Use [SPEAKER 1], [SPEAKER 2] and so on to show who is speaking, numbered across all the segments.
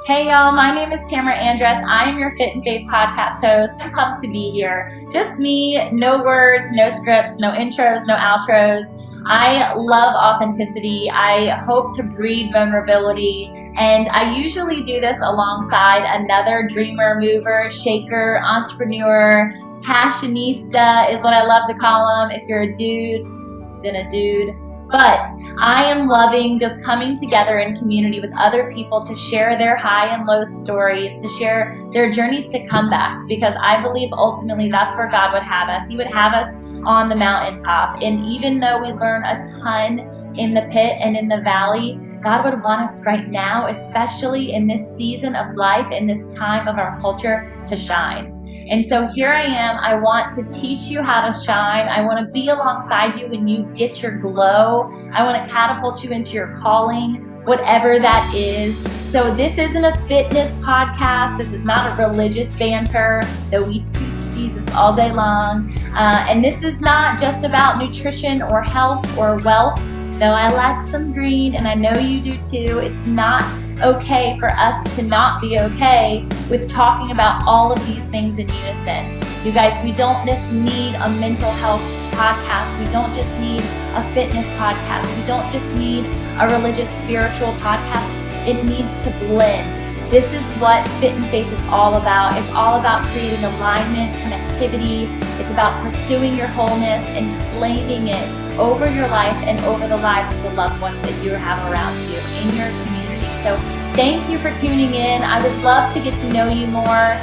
[SPEAKER 1] Hey y'all, my name is Tamra Andress. I am your Fit and Faith podcast host. I'm pumped to be here. Just me, no words, no scripts, no intros, no outros. I love authenticity. I hope to breed vulnerability. And I usually do this alongside another dreamer, mover, shaker, entrepreneur, passionista is what I love to call them. If you're a dude, then a dude. But I am loving just coming together in community with other people to share their high and low stories, to share their journeys to comeback, because I believe ultimately that's where God would have us. He would have us on the mountaintop. And even though we learn a ton in the pit and in the valley, God would want us right now, especially in this season of life, in this time of our culture, to shine. And so here I am. I want to teach you how to shine. I want to be alongside you when you get your glow. I want to catapult you into your calling, whatever that is. So this isn't a fitness podcast. This is not a religious banter, though we preach Jesus all day long. And this is not just about nutrition or health or wealth, though I like some green, and I know you do too. It's not okay for us to not be okay with talking about all of these things in unison. You guys, we don't just need a mental health podcast. We don't just need a fitness podcast. We don't just need a religious, spiritual podcast. It needs to blend. This is what Fit and Faith is all about. It's all about creating alignment, connectivity. It's about pursuing your wholeness and claiming it over your life and over the lives of the loved ones that you have around you in your community. So thank you for tuning in. I would love to get to know you more.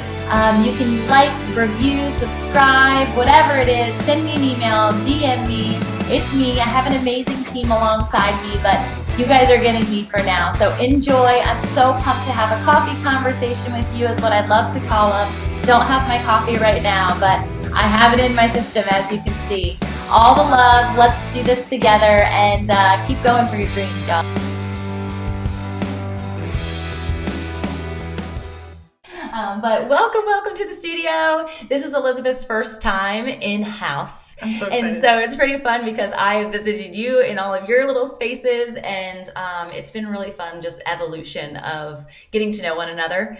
[SPEAKER 1] You can like, review, subscribe, whatever it is. Send me an email, DM me. It's me. I have an amazing team alongside me, but you guys are getting me for now. So enjoy. I'm so pumped to have a coffee conversation with you, is what I'd love to call them. Don't have my coffee right now, but I have it in my system, as you can see. All the love. Let's do this together and keep going for your dreams, y'all. But welcome to the studio. This is Elizabeth's first time in-house.
[SPEAKER 2] I'm so excited.
[SPEAKER 1] And so it's pretty fun because I visited you in all of your little spaces, and it's been really fun, just evolution of getting to know one another.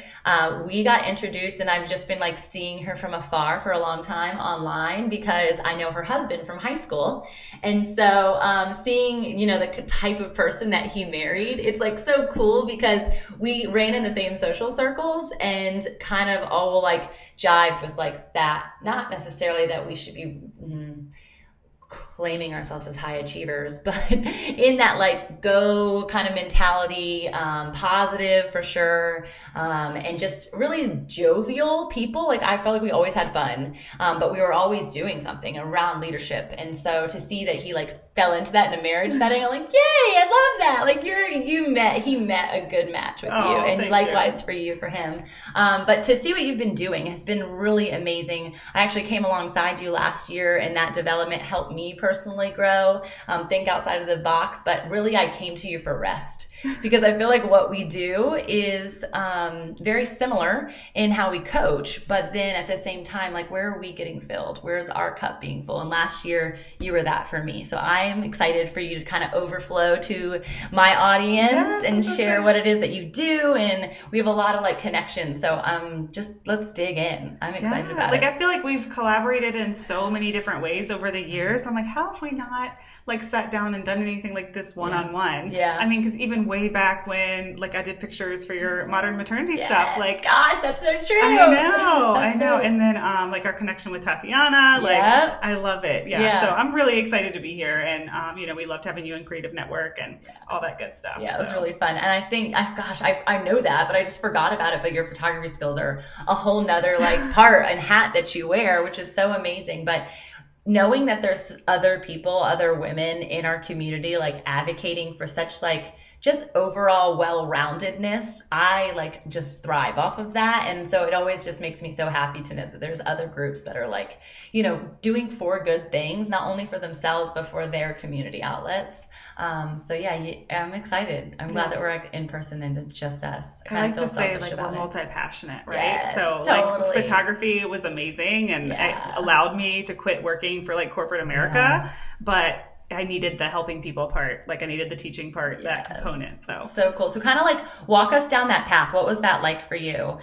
[SPEAKER 1] We got introduced, and I've just been like seeing her from afar for a long time online because I know her husband from high school. And so seeing, the type of person that he married, it's like so cool because we ran in the same social circles and kind of all like jived with like that. Not necessarily that we should be claiming ourselves as high achievers, but in that like go kind of mentality, positive for sure, and just really jovial people. Like I felt like we always had fun, but we were always doing something around leadership. And so to see that he like fell into that in a marriage setting, I'm like, yay, I love that. Like he met a good match with you, and likewise for you, for him. But to see what you've been doing has been really amazing. I actually came alongside you last year, and that development helped me personally grow, think outside of the box. But really, I came to you for rest because I feel like what we do is very similar in how we coach, but then at the same time, like where are we getting filled? Where's our cup being full? And last year, you were that for me. So I am excited for you to kind of overflow to my audience and share what it is that you do. And we have a lot of like connections. So just let's dig in. I'm excited about it.
[SPEAKER 2] I feel like we've collaborated in so many different ways over the years. I'm like, how have we not like sat down and done anything like this one-on-one?
[SPEAKER 1] Yeah.
[SPEAKER 2] I mean, because even way back when like I did pictures for your modern maternity stuff, like
[SPEAKER 1] gosh, that's so true.
[SPEAKER 2] I know. And then like our connection with Tatiana, like I love it. Yeah. So I'm really excited to be here, and we loved having you in Creative Network and all that good stuff.
[SPEAKER 1] Yeah, it was really fun. And I think, I know that, but I just forgot about it. But your photography skills are a whole nother like part and hat that you wear, which is so amazing. But knowing that there's other people, other women in our community, like advocating for such like just overall well-roundedness, I like just thrive off of that. And so it always just makes me so happy to know that there's other groups that are like, doing for good things, not only for themselves, but for their community outlets. So yeah, I'm excited. I'm glad that we're like in person and it's just us.
[SPEAKER 2] I like to say like we're multi-passionate, right?
[SPEAKER 1] Yes,
[SPEAKER 2] so
[SPEAKER 1] totally.
[SPEAKER 2] Like photography was amazing, and it allowed me to quit working for like corporate America, but I needed the helping people part. Like I needed the teaching part, that component.
[SPEAKER 1] So cool. So kind of like walk us down that path. What was that like for you?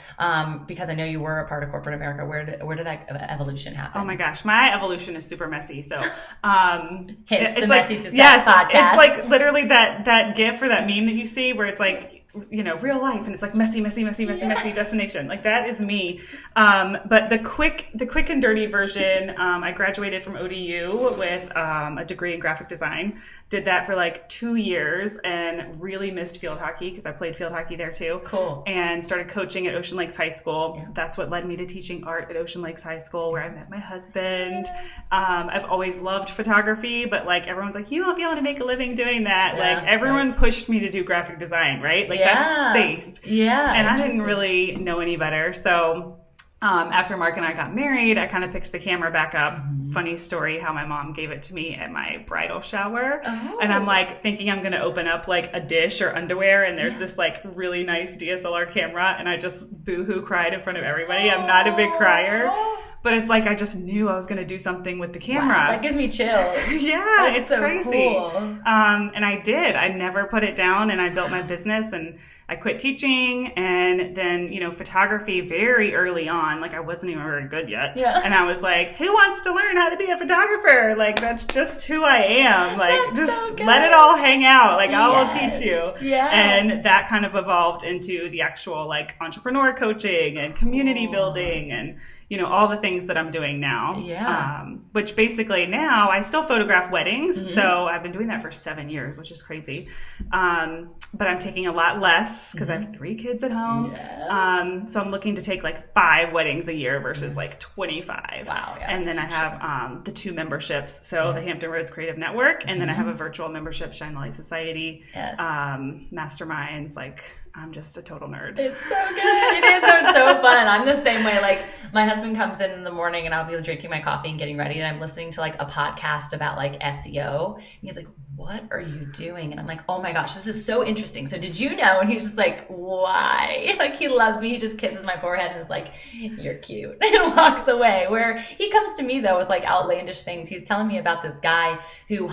[SPEAKER 1] Because I know you were a part of corporate America. Where did that evolution happen?
[SPEAKER 2] Oh my gosh, my evolution is super messy. So
[SPEAKER 1] it's the
[SPEAKER 2] like,
[SPEAKER 1] Messy Success podcast.
[SPEAKER 2] It's like literally that GIF or that meme that you see where it's like, you know, real life, and it's like messy destination. Like that is me. But the quick and dirty version, I graduated from ODU with a degree in graphic design. Did that for like 2 years and really missed field hockey because I played field hockey there too.
[SPEAKER 1] Cool.
[SPEAKER 2] And started coaching at Ocean Lakes High School. Yeah. That's what led me to teaching art at Ocean Lakes High School, where I met my husband. Yes. I've always loved photography, but like everyone's like, you won't be able to make a living doing that. Yeah, like everyone pushed me to do graphic design, right? Like that's safe.
[SPEAKER 1] Yeah.
[SPEAKER 2] And I didn't really know any better. So after Mark and I got married, I kind of picked the camera back up. Mm-hmm. Funny story how my mom gave it to me at my bridal shower. Oh. And I'm like thinking I'm going to open up like a dish or underwear, and there's this like really nice DSLR camera, and I just boohoo cried in front of everybody. I'm not a big crier. But it's like I just knew I was going to do something with the camera. Wow,
[SPEAKER 1] that gives me chills.
[SPEAKER 2] Yeah,
[SPEAKER 1] That's
[SPEAKER 2] it's
[SPEAKER 1] so
[SPEAKER 2] crazy.
[SPEAKER 1] Cool.
[SPEAKER 2] And I did. I never put it down, and I built my business, and I quit teaching. And then, you know, photography very early on, like I wasn't even very good yet. Yeah. And I was like, who wants to learn how to be a photographer? Like, that's just who I am. Like,
[SPEAKER 1] that's
[SPEAKER 2] just
[SPEAKER 1] so
[SPEAKER 2] let it all hang out. Like, I will teach you.
[SPEAKER 1] Yeah.
[SPEAKER 2] And that kind of evolved into the actual like entrepreneur coaching and community building and, you know, all the things that I'm doing now.
[SPEAKER 1] Yeah.
[SPEAKER 2] Which basically now I still photograph weddings. Mm-hmm. So I've been doing that for 7 years, which is crazy. But I'm taking a lot less because I have 3 kids at home. Yeah. So I'm looking to take like 5 weddings a year versus like 25.
[SPEAKER 1] Wow. Yeah,
[SPEAKER 2] and then I have the 2 memberships. So the Hampton Roads Creative Network. And then I have a virtual membership, Shine the Light Society.
[SPEAKER 1] Yes.
[SPEAKER 2] Masterminds. Like, I'm just a total nerd.
[SPEAKER 1] It's so good. It is so fun. I'm the same way. Like my husband comes in the morning and I'll be drinking my coffee and getting ready, and I'm listening to like a podcast about like SEO. And he's like, what are you doing? And I'm like, oh my gosh, this is so interesting. So did you know? And he's just like, why? Like he loves me. He just kisses my forehead and is like, you're cute, and walks away. Where he comes to me though with like outlandish things. He's telling me about this guy who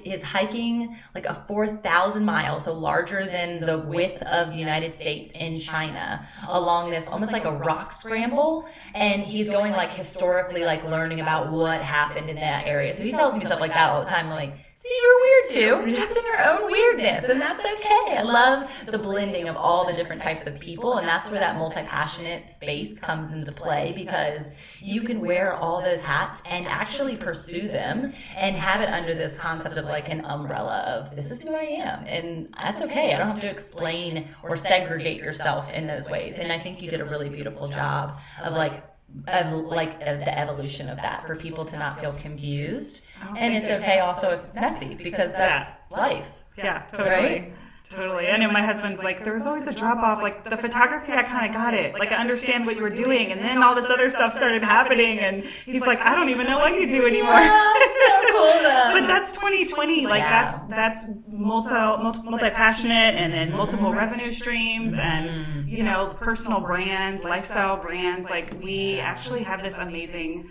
[SPEAKER 1] is hiking like a 4,000 mile, so larger than the width of the United States in China, along this almost like a rock scramble. And he's going like historically, like learning about what happened in that area. So he tells me stuff like that all the time. I'm like, see, you're weird too, just in your own weirdness, and that's okay. I love the blending of all the different types of people, and that's where that multi-passionate space comes into play, because you can wear all those hats and actually pursue them and have it under this concept of like an umbrella of this is who I am, and that's okay. I don't have to explain or segregate yourself in those ways. And I think you did a really beautiful job of the evolution of that for people to not feel confused. Oh, and it's okay also if it's messy, because that's life.
[SPEAKER 2] Yeah, totally.
[SPEAKER 1] Right?
[SPEAKER 2] Totally. I know my husband's like, there was always a drop off. Like the photography, I kind of got it. Like I understand what you were doing. And then all this other stuff started happening. And he's like, I don't even know what you do anymore.
[SPEAKER 1] Yeah, so cool though.
[SPEAKER 2] But that's 2020. Like that's multi-passionate, and then multiple revenue streams, and, you know, personal brands, lifestyle brands. Like we actually have this amazing,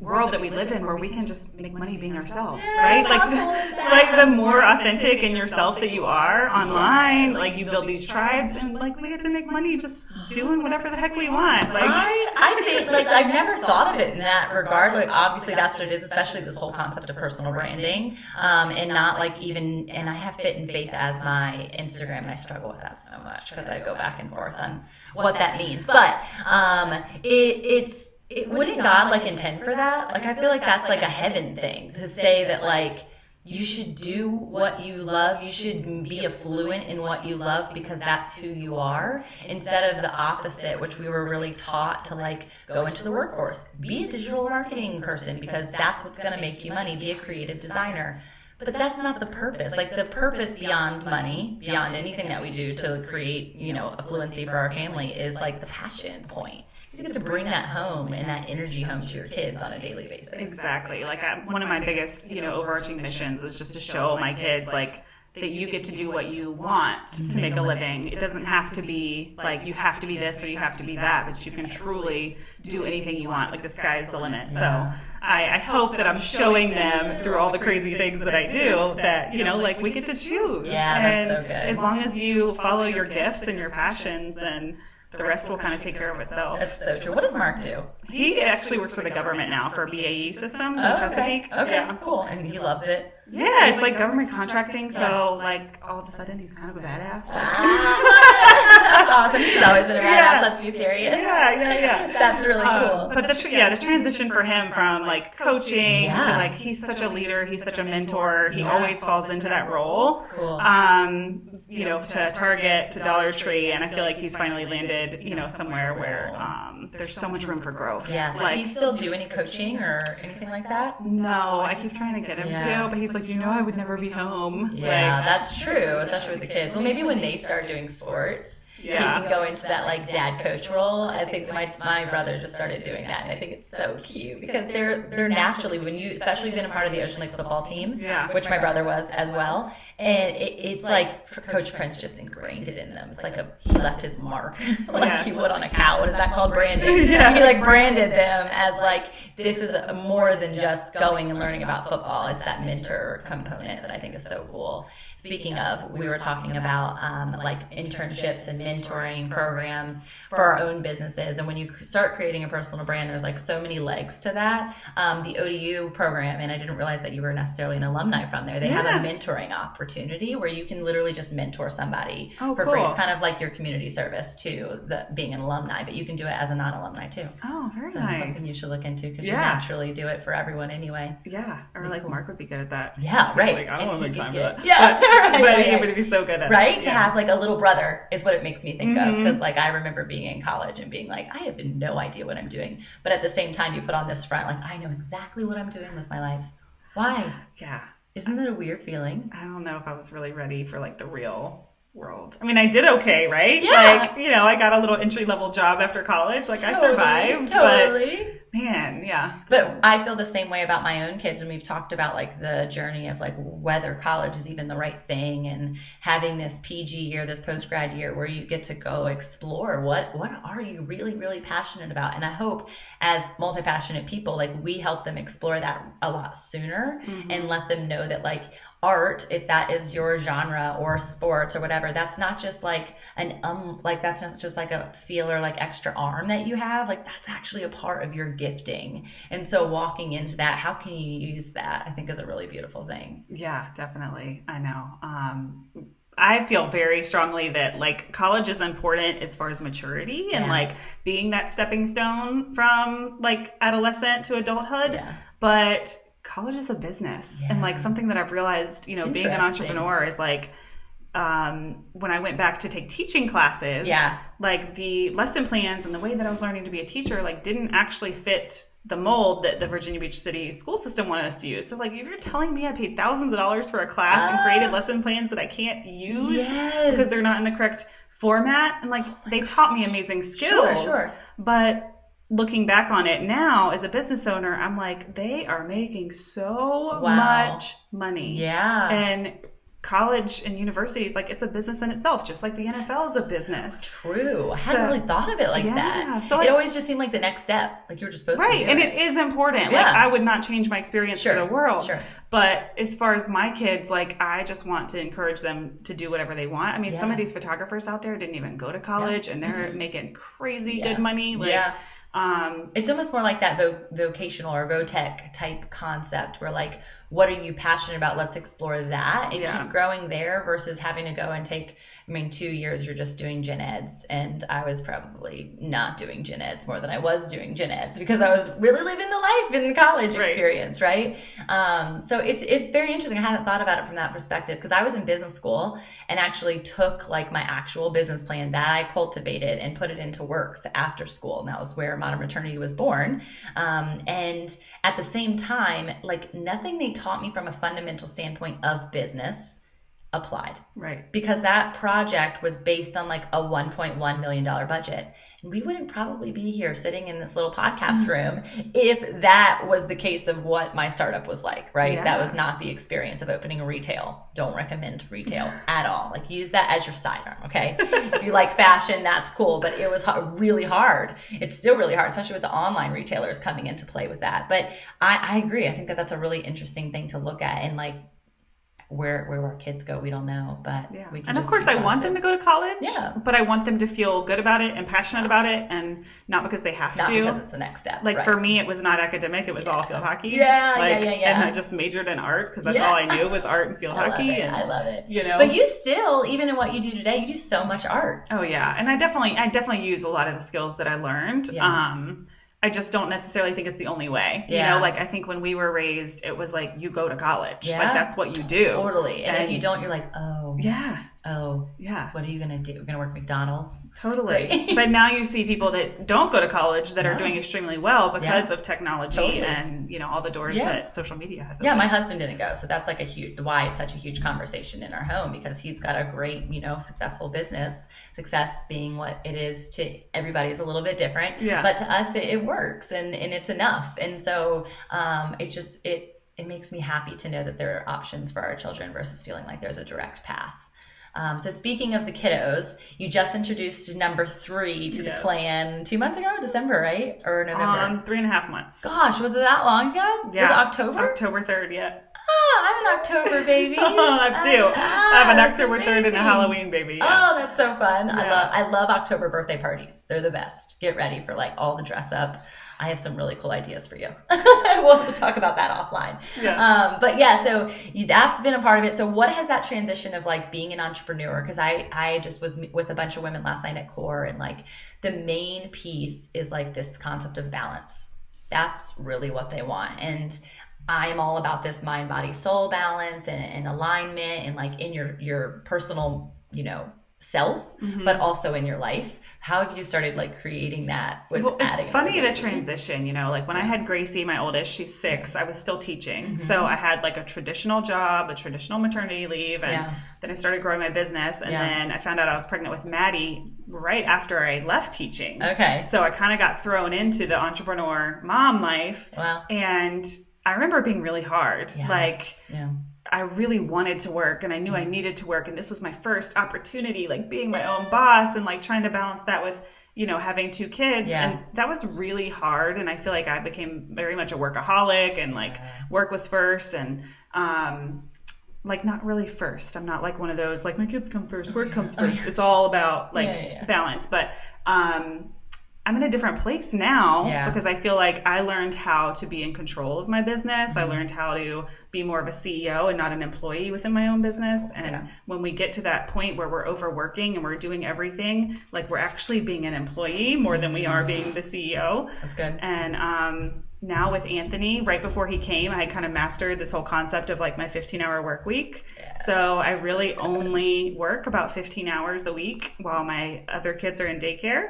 [SPEAKER 2] world that we live in where we can just make money being ourselves, right? Like the more authentic in yourself that you are online, like you build these tribes, and like we get to make money just doing whatever the heck we want. Like
[SPEAKER 1] I think like I've never thought of it in that regard. Like obviously that's what it is, especially this whole concept of personal branding, and not like even. And I have Fit and Faith as my Instagram, and I struggle with that so much because I go back and forth on what that means. But wouldn't God like intend for that? Like I feel like that's like a heaven thing to say that like you should do what you love. You should be affluent in what you love because that's who you are, instead of the opposite, which we were really taught to like go into the workforce, be a digital marketing person because that's what's going to make you money, be a creative designer. But that's not the purpose. Like the purpose beyond money, beyond anything that we do to create, you know, affluency for our family is like the passion point. You get to bring that home and that energy home to your kids on a daily basis.
[SPEAKER 2] Exactly. Like one of my biggest, you know, overarching missions is just to show my kids like that you get to do what you want to make a living. It doesn't have to be like you have to be this or you have to be that, but you can truly do anything you want. Like the sky's the limit. So I hope that I'm showing them through all the crazy things that I do that, like we get to choose.
[SPEAKER 1] Yeah, that's so good.
[SPEAKER 2] As long as you follow your gifts and your passions, then the rest will kind of take care of itself.
[SPEAKER 1] That's so true. What does Mark do?
[SPEAKER 2] He actually works for the government now for BAE Systems in Chesapeake.
[SPEAKER 1] Okay, yeah. Cool. And he loves it.
[SPEAKER 2] Yeah, it's like government contracting, so like all of a sudden he's kind of a badass.
[SPEAKER 1] That's awesome. He's always been a badass, let's be serious.
[SPEAKER 2] Yeah.
[SPEAKER 1] That's really cool.
[SPEAKER 2] But the transition for him from like coaching to like he's such a leader, he's such a mentor, he always falls into that role.
[SPEAKER 1] Cool.
[SPEAKER 2] To Target, to Dollar Tree, and I feel like he's finally landed, somewhere where there's so much room for growth.
[SPEAKER 1] Yeah. Does he still do any coaching or anything like that?
[SPEAKER 2] No, I keep trying to get him to, but he's like, I would never be home.
[SPEAKER 1] Yeah, that's true, especially with the kids. Well, maybe when they start doing sports, he can go into that like dad coach role. I think my brother just started doing that, and I think it's so cute because they're naturally, when you, especially been a part of the Ocean Lakes football team, which my brother was as well, and it's like Coach Prince just ingrained it in them. It's like he left his mark, like he would on a cow. What is that called? Branding. He like branded them as like, this is more than just going and learning about football. It's that mentor component that I think is so cool. Speaking of, we were talking about like internships and mentoring programs for our own businesses. And when you start creating a personal brand, there's like so many legs to that. The ODU program, and I didn't realize that you were necessarily an alumni from there. They have a mentoring opportunity where you can literally just mentor somebody for free. It's kind of like your community service to being an alumni, but you can do it as a non-alumni too.
[SPEAKER 2] Oh, very
[SPEAKER 1] so
[SPEAKER 2] nice.
[SPEAKER 1] It's something you should look into because you naturally do it for everyone anyway.
[SPEAKER 2] Yeah, or like Mark would be good at that.
[SPEAKER 1] Yeah, right.
[SPEAKER 2] Like, I don't want to make time for that.
[SPEAKER 1] Yeah,
[SPEAKER 2] but he would be so good at it.
[SPEAKER 1] Right? To have like a little brother is what it makes me think of, because like I remember being in college and being like, I have no idea what I'm doing. But at the same time, you put on this front, like, I know exactly what I'm doing with my life. Why?
[SPEAKER 2] Yeah.
[SPEAKER 1] Isn't it a weird feeling?
[SPEAKER 2] I don't know if I was really ready for like the real world. I mean, I did okay, right?
[SPEAKER 1] Yeah.
[SPEAKER 2] Like, I got a little entry-level job after college. Like, I survived.
[SPEAKER 1] Totally.
[SPEAKER 2] But, man, yeah.
[SPEAKER 1] But I feel the same way about my own kids, and we've talked about like the journey of like whether college is even the right thing, and having this PG year, this post-grad year where you get to go explore what are you really, really passionate about. And I hope as multi-passionate people, like we help them explore that a lot sooner and let them know that like art, if that is your genre, or sports or whatever, that's not just like that's not just like a feel or like extra arm that you have. Like that's actually a part of your gifting. And so walking into that, how can you use that, I think is a really beautiful thing.
[SPEAKER 2] Yeah, definitely. I know. I feel very strongly that like college is important as far as maturity and like being that stepping stone from like adolescent to adulthood. But college is a business. And like something that I've realized, being an entrepreneur is like, when I went back to take teaching classes, like the lesson plans and the way that I was learning to be a teacher, like didn't actually fit the mold that the Virginia Beach City school system wanted us to use. So like, if you're telling me I paid thousands of dollars for a class and created lesson plans that I can't use because they're not in the correct format, and like they taught me amazing skills, but looking back on it now as a business owner, I'm like, they are making so much money. And college and universities, like it's a business in itself, just like the NFL is a business.
[SPEAKER 1] So true. I hadn't really thought of it like that. So like, it always just seemed like the next step, like you were just supposed to do
[SPEAKER 2] and
[SPEAKER 1] it.
[SPEAKER 2] It is important. Like I would not change my experience for the world. But as far as my kids, like I just want to encourage them to do whatever they want. I mean, some of these photographers out there didn't even go to college and they're making crazy good money. Like
[SPEAKER 1] it's almost more like that vocational or VOTech type concept where like, what are you passionate about? Let's explore that and keep growing there versus having to go and take, 2 years you're just doing gen eds. And I was probably not doing gen eds more than I was doing gen eds because I was really living the life in the college experience, right? So it's very interesting. I hadn't thought about it from that perspective because I was in business school and actually took like my actual business plan that I cultivated and put it into works after school. And that was where Modern Maternity was born. And at the same time, like nothing they taught me from a fundamental standpoint of business applied.
[SPEAKER 2] Right.
[SPEAKER 1] Because that project was based on like a $1.1 million budget. And we wouldn't probably be here sitting in this little podcast room if that was the case of what my startup was like, right?
[SPEAKER 2] Yeah.
[SPEAKER 1] That was not the experience of opening a retail. Don't recommend retail at all. Like use that as your sidearm, okay? If you like fashion, that's cool, but it was really hard. It's still really hard, especially with the online retailers coming into play with that. But I agree. I think that that's a really interesting thing to look at, and like, where our kids go, we don't know, but we can.
[SPEAKER 2] And of course I want them to go to college, but I want them to feel good about it and passionate about it, and not because they have
[SPEAKER 1] not
[SPEAKER 2] to.
[SPEAKER 1] Because it's the next step.
[SPEAKER 2] Like for me, it was not academic. It was all field hockey.
[SPEAKER 1] And
[SPEAKER 2] I just majored in art because that's all I knew was art and field hockey.
[SPEAKER 1] And, I love it.
[SPEAKER 2] You know,
[SPEAKER 1] but you still, even in what you do today, you do so much art.
[SPEAKER 2] Oh yeah. And I definitely use a lot of the skills that I learned. I just don't necessarily think it's the only way. You know, like I think when we were raised, it was like, you go to college. Like that's what you do.
[SPEAKER 1] Totally. And if you don't, you're like, oh.
[SPEAKER 2] Yeah.
[SPEAKER 1] Oh. Yeah. What are you going to do? You're going to work at McDonald's?
[SPEAKER 2] Totally. Right? But now you see people that don't go to college that are doing extremely well because of technology and, you know, all the doors that social media has opened.
[SPEAKER 1] Yeah, my husband didn't go. So that's like why it's such a huge conversation in our home, because he's got a great, you know, successful business. Success being what it is to everybody's a little bit different. Yeah. But to us, it works and it's enough. And so it makes me happy to know that there are options for our children versus feeling like there's a direct path. So speaking of the kiddos, you just introduced number 3 to the clan 2 months ago, December, right? Or November?
[SPEAKER 2] 3.5 months.
[SPEAKER 1] Gosh, was it that long ago?
[SPEAKER 2] Yeah.
[SPEAKER 1] Was it October?
[SPEAKER 2] October 3rd, yeah.
[SPEAKER 1] I'm an October baby.
[SPEAKER 2] I have 2. I have an October 3rd and a Halloween baby. Yeah.
[SPEAKER 1] Oh, that's so fun. Yeah. I love October birthday parties. They're the best. Get ready for like all the dress up. I have some really cool ideas for you. We'll have to talk about that offline. Yeah. But yeah, so that's been a part of it. So what has that transition of like being an entrepreneur? Because I just was with a bunch of women last night at Core, and like the main piece is like this concept of balance. That's really what they want. And I'm all about this mind, body, soul balance and alignment, and like in your personal, you know, self, but also in your life. How have you started like creating that?
[SPEAKER 2] It's funny the transition, you know, like when I had Gracie, my oldest, she's 6, I was still teaching. So I had like a traditional job, a traditional maternity leave, and then I started growing my business, and then I found out I was pregnant with Maddie right after I left teaching. Okay. So I kind of got thrown into the entrepreneur mom life. Wow. And I remember it being really hard. I really wanted to work, and I knew I needed to work, and this was my first opportunity, like being my own boss and like trying to balance that with, you know, having 2 kids. And that was really hard. And I feel like I became very much a workaholic, and like work was first, and like not really first. I'm not like one of those like my kids come first, work comes first. It's all about like balance. But I'm in a different place now because I feel like I learned how to be in control of my business. I learned how to be more of a CEO and not an employee within my own business. And when we get to that point where we're overworking and we're doing everything, like we're actually being an employee more than we are being the CEO. That's good. And now with Anthony, right before he came, I had kind of mastered this whole concept of like my 15-hour work week. Yes, so I really only work about 15 hours a week while my other kids are in daycare.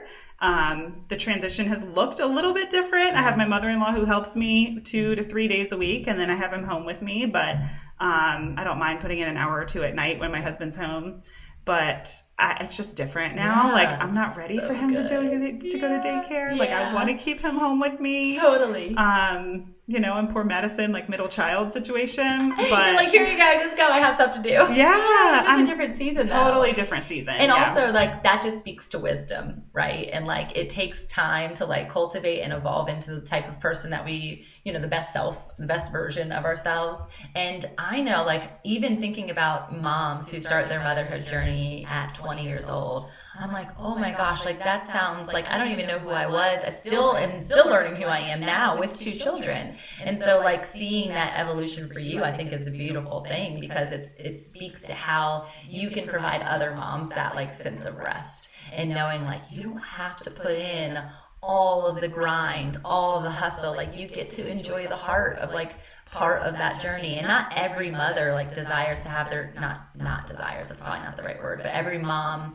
[SPEAKER 2] The transition has looked a little bit different. I have my mother-in-law who helps me 2 to 3 days a week, and then I have him home with me. But I don't mind putting in an hour or 2 at night when my husband's home. But it's just different now. Like I'm not ready for him to go to daycare. Like I want to keep him home with me. Totally. You know, and poor Madison, like middle child situation. But you're like, here you go, just go. I have stuff to do. Yeah, it's just a different season. Totally different season.
[SPEAKER 1] And also, like that just speaks to wisdom, right? And like it takes time to like cultivate and evolve into the type of person that we, you know, the best version of ourselves. And I know, like even thinking about moms who start their motherhood journey at 20 years old, I'm like, oh my gosh, like that sounds like I don't even know who I was. I still am learning who I am now with 2 children. And so like seeing that evolution for you, I think is a beautiful thing because it speaks to how you can provide other moms that like sense of rest and knowing like you don't have to put in all of the grind, all of the hustle. Like you get to enjoy the heart of like part of that journey. And not every mother like desires to have their not desires, that's probably not the right word, but every mom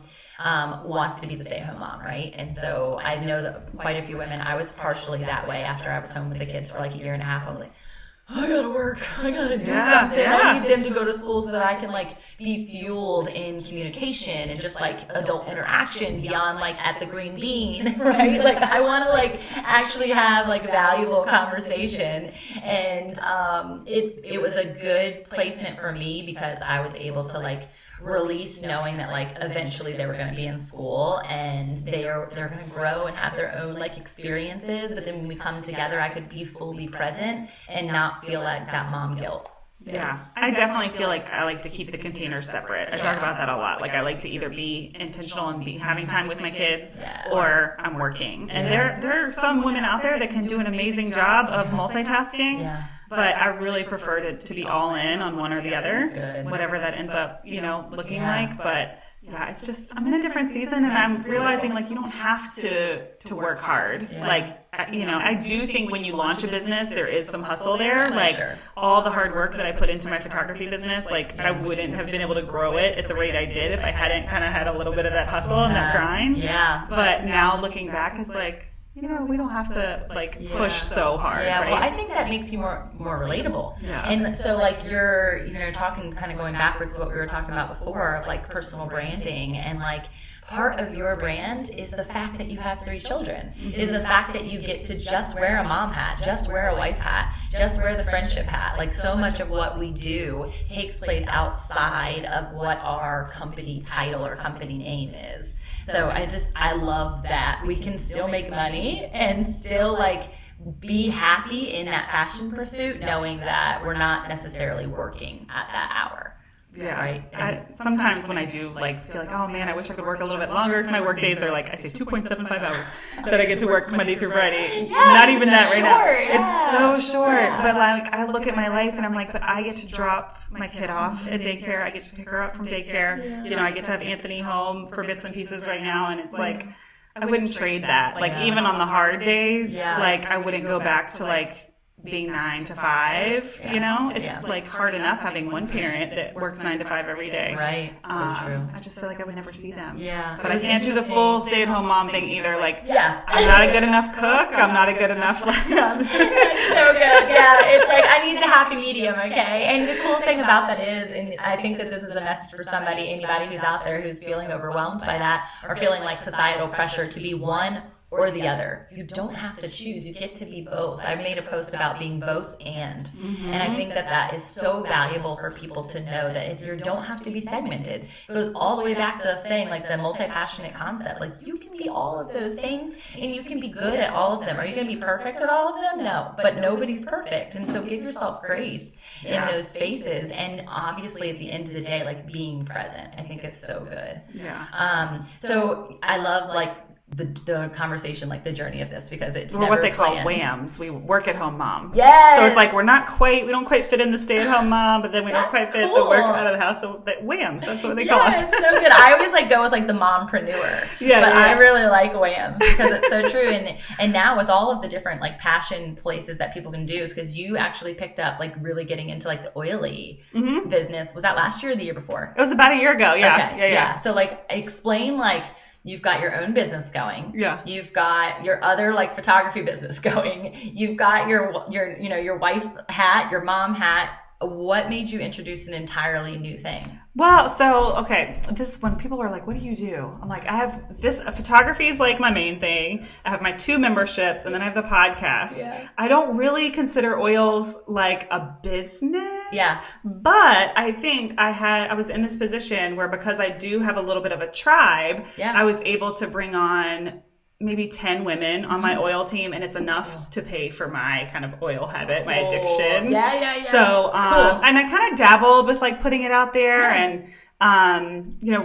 [SPEAKER 1] wants to be the stay-at-home mom, right? And so I know that quite a few women, I was partially that way after I was home with the kids for like a year and a half. I'm like,
[SPEAKER 3] I gotta work. I gotta do something.
[SPEAKER 2] Yeah.
[SPEAKER 3] I need them to go to school so that I can like be fueled in communication and just like adult interaction beyond like at the green bean, right? Like I want to like actually have like valuable conversation, and it was a good placement for me because I was able to like release knowing that like eventually they were going to be in school and they're going to grow and have their own like experiences, but then when we come together I could be fully present and not feel like that mom guilt.
[SPEAKER 2] Yeah, I definitely feel like I like to keep the containers separate. I talk about that a lot. Like I like to either be intentional and be having time with my kids, or I'm working. And there are some women out there that can do an amazing job of multitasking.
[SPEAKER 3] Yeah.
[SPEAKER 2] But I really prefer to be all in on one or the other, whatever that ends up, looking like. But yeah, it's just, I'm in a different season and I'm realizing like you don't have to work hard. Like, I do think when you launch a business, there is some hustle there. Like all the hard work that I put into my photography business, like I wouldn't have been able to grow it at the rate I did if I hadn't kind of had a little bit of that hustle and that grind.
[SPEAKER 3] Yeah.
[SPEAKER 2] But now looking back, it's like, we don't have to like push so hard.
[SPEAKER 3] Yeah,
[SPEAKER 2] right?
[SPEAKER 3] well, I think that makes you more relatable.
[SPEAKER 2] Yeah.
[SPEAKER 3] And so like you're talking kind of going backwards to what we were talking about before of like personal branding, and like part of your brand is the fact that you have 3 children, is the fact that you get to just wear a mom hat, just wear a wife hat, just wear the friendship hat. Like so much of what we do takes place outside of what our company title or company name is. So I love that we can still make money and still like be happy in that passion pursuit, knowing that we're not necessarily working at that hour.
[SPEAKER 2] Yeah.
[SPEAKER 3] Right.
[SPEAKER 2] Sometimes when I do like feel like, oh man, I wish I could work a little bit longer, because my work days are like, I say 2.75 hours that I get to work Monday through Friday. Not even that right now. It's so short. But like I look at my life and I'm like, but I get to drop my kid off at daycare. I get to pick her up from daycare. I get to have Anthony home for bits and pieces right now. And it's like, I wouldn't trade that. Like even on the hard days, like I wouldn't go back to like being 9 to 5, it's like hard enough having one parent that works 9 to 5 every day.
[SPEAKER 3] Right. So true.
[SPEAKER 2] I just feel like I would never see them.
[SPEAKER 3] Yeah.
[SPEAKER 2] But I can't do the full stay-at-home mom thing either. Like,
[SPEAKER 3] yeah.
[SPEAKER 2] I'm not a good enough cook. I'm not a good enough.
[SPEAKER 3] That's so good. Yeah. It's like, I need the happy medium. Okay. And the cool thing about that is, and I think that this is a message for anybody who's out there who's feeling overwhelmed by that or feeling like societal pressure to be one or the other. You don't have to choose. You get to be both. I made a post about being both and. And I think that is so valuable for people to know that you don't have to be segmented. It goes all the way back to us saying like the multi-passionate concept. Like you can be all of those things and you can be good at all of them. Are you going to be perfect at all of them? No, but nobody's perfect. And so give yourself grace in those spaces. And obviously at the end of the day, like being present, I think is so good.
[SPEAKER 2] Yeah.
[SPEAKER 3] So I love like the conversation, like the journey of this, because it's
[SPEAKER 2] we're what they call WHAMs. We work at home moms.
[SPEAKER 3] Yes.
[SPEAKER 2] So it's like we don't quite fit in the stay at home mom, but then we don't quite fit the work out of the house. So that WHAMs, that's what they call us.
[SPEAKER 3] It's so good. I always like go with like the mompreneur. I really like WHAMs because it's so true. And now with all of the different like passion places that people can do, is because you actually picked up like really getting into like the oily business. Was that last year or the year before?
[SPEAKER 2] It was about a year ago. Yeah.
[SPEAKER 3] Okay. Yeah. So like explain like, you've got your own business going.
[SPEAKER 2] Yeah.
[SPEAKER 3] You've got your other like photography business going. You've got your wife hat, your mom hat. What made you introduce an entirely new thing?
[SPEAKER 2] Well, so, okay, this is when people were like, what do you do? I'm like, I have this, photography is like my main thing. I have my 2 memberships and then I have the podcast. Yeah. I don't really consider oils like a business.
[SPEAKER 3] Yeah.
[SPEAKER 2] But I think I was in this position where, because I do have a little bit of a tribe, I was able to bring on maybe 10 women on my oil team, and it's enough to pay for my kind of oil habit, my addiction.
[SPEAKER 3] Yeah.
[SPEAKER 2] So, cool. And I kind of dabbled with like putting it out there and,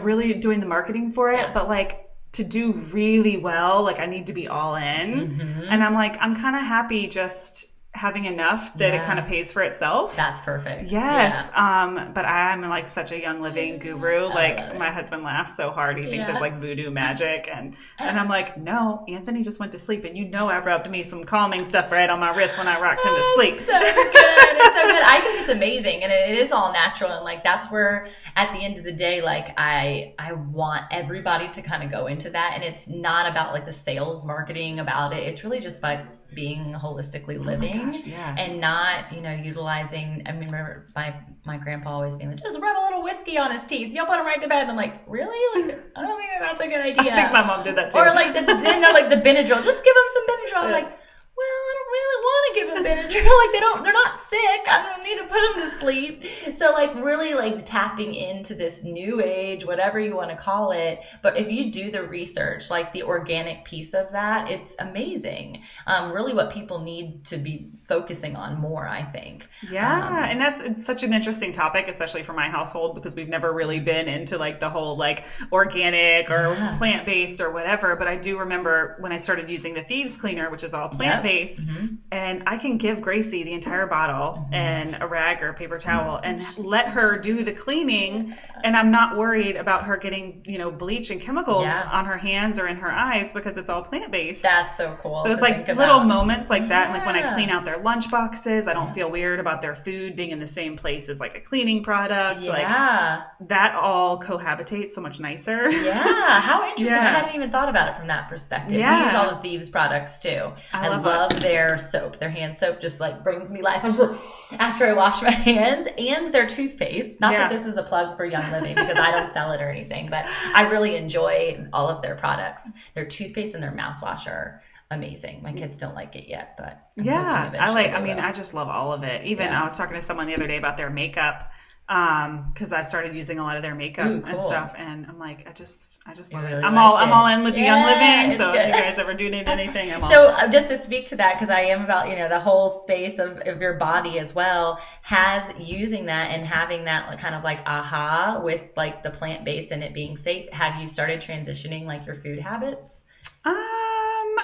[SPEAKER 2] really doing the marketing for it. But like to do really well, like I need to be all in. And I'm like, I'm kind of happy just having enough that it kind of pays for itself.
[SPEAKER 3] That's perfect.
[SPEAKER 2] Yes. But I'm like such a Young Living guru. Like my husband laughs so hard. He thinks it's like voodoo magic. And I'm like, no, Anthony just went to sleep. And I rubbed me some calming stuff right on my wrist when I rocked him to sleep.
[SPEAKER 3] So good. It's so good. I think it's amazing. And it is all natural. And like, that's where at the end of the day, like I want everybody to kind of go into that. And it's not about like the sales marketing about it. It's really just like being holistically living,
[SPEAKER 2] Oh my gosh, yes.
[SPEAKER 3] and not, utilizing. I remember my grandpa always being like, just rub a little whiskey on his teeth. You'll put him right to bed. And I'm like, really? Like, I don't think that's a good idea.
[SPEAKER 2] I think my mom did that too.
[SPEAKER 3] Or like the Benadryl. Just give him some Benadryl. I'm like, well, I don't really want to give them Benadryl. Like they're not sick. I don't need to put them to sleep. So like really like tapping into this new age, whatever you want to call it. But if you do the research, like the organic piece of that, it's amazing. Really what people need to be focusing on more, I think.
[SPEAKER 2] Yeah. And it's such an interesting topic, especially for my household, because we've never really been into like the whole like organic or plant-based or whatever. But I do remember when I started using the Thieves Cleaner, which is all plant-based, and I can give Gracie the entire bottle and a rag or a paper towel and let her do the cleaning, and I'm not worried about her getting bleach and chemicals on her hands or in her eyes because it's all plant-based.
[SPEAKER 3] That's so cool.
[SPEAKER 2] So it's like little moments like that. Like when I clean out their lunch boxes, I don't feel weird about their food being in the same place as like a cleaning product. Like that all cohabitates so much nicer.
[SPEAKER 3] Yeah, how interesting. I hadn't even thought about it from that perspective. We use all the Thieves products too. I love their soap. Their hand soap just like brings me life. I'm just like, after I wash my hands, and their toothpaste. Not that this is a plug for Young Living because I don't sell it or anything, but I really enjoy all of their products. Their toothpaste and their mouthwash are amazing. My kids don't like it yet, but
[SPEAKER 2] I just love all of it. Even I was talking to someone the other day about their makeup, because I've started using a lot of their makeup and stuff, and I'm like, I just love it. I'm all in with the Young Living. So if you guys ever do need anything, I'm all.
[SPEAKER 3] So just to speak to that, because I am about the whole space of your body as well, has using that and having that kind of like aha with like the plant based and it being safe. Have you started transitioning like your food habits?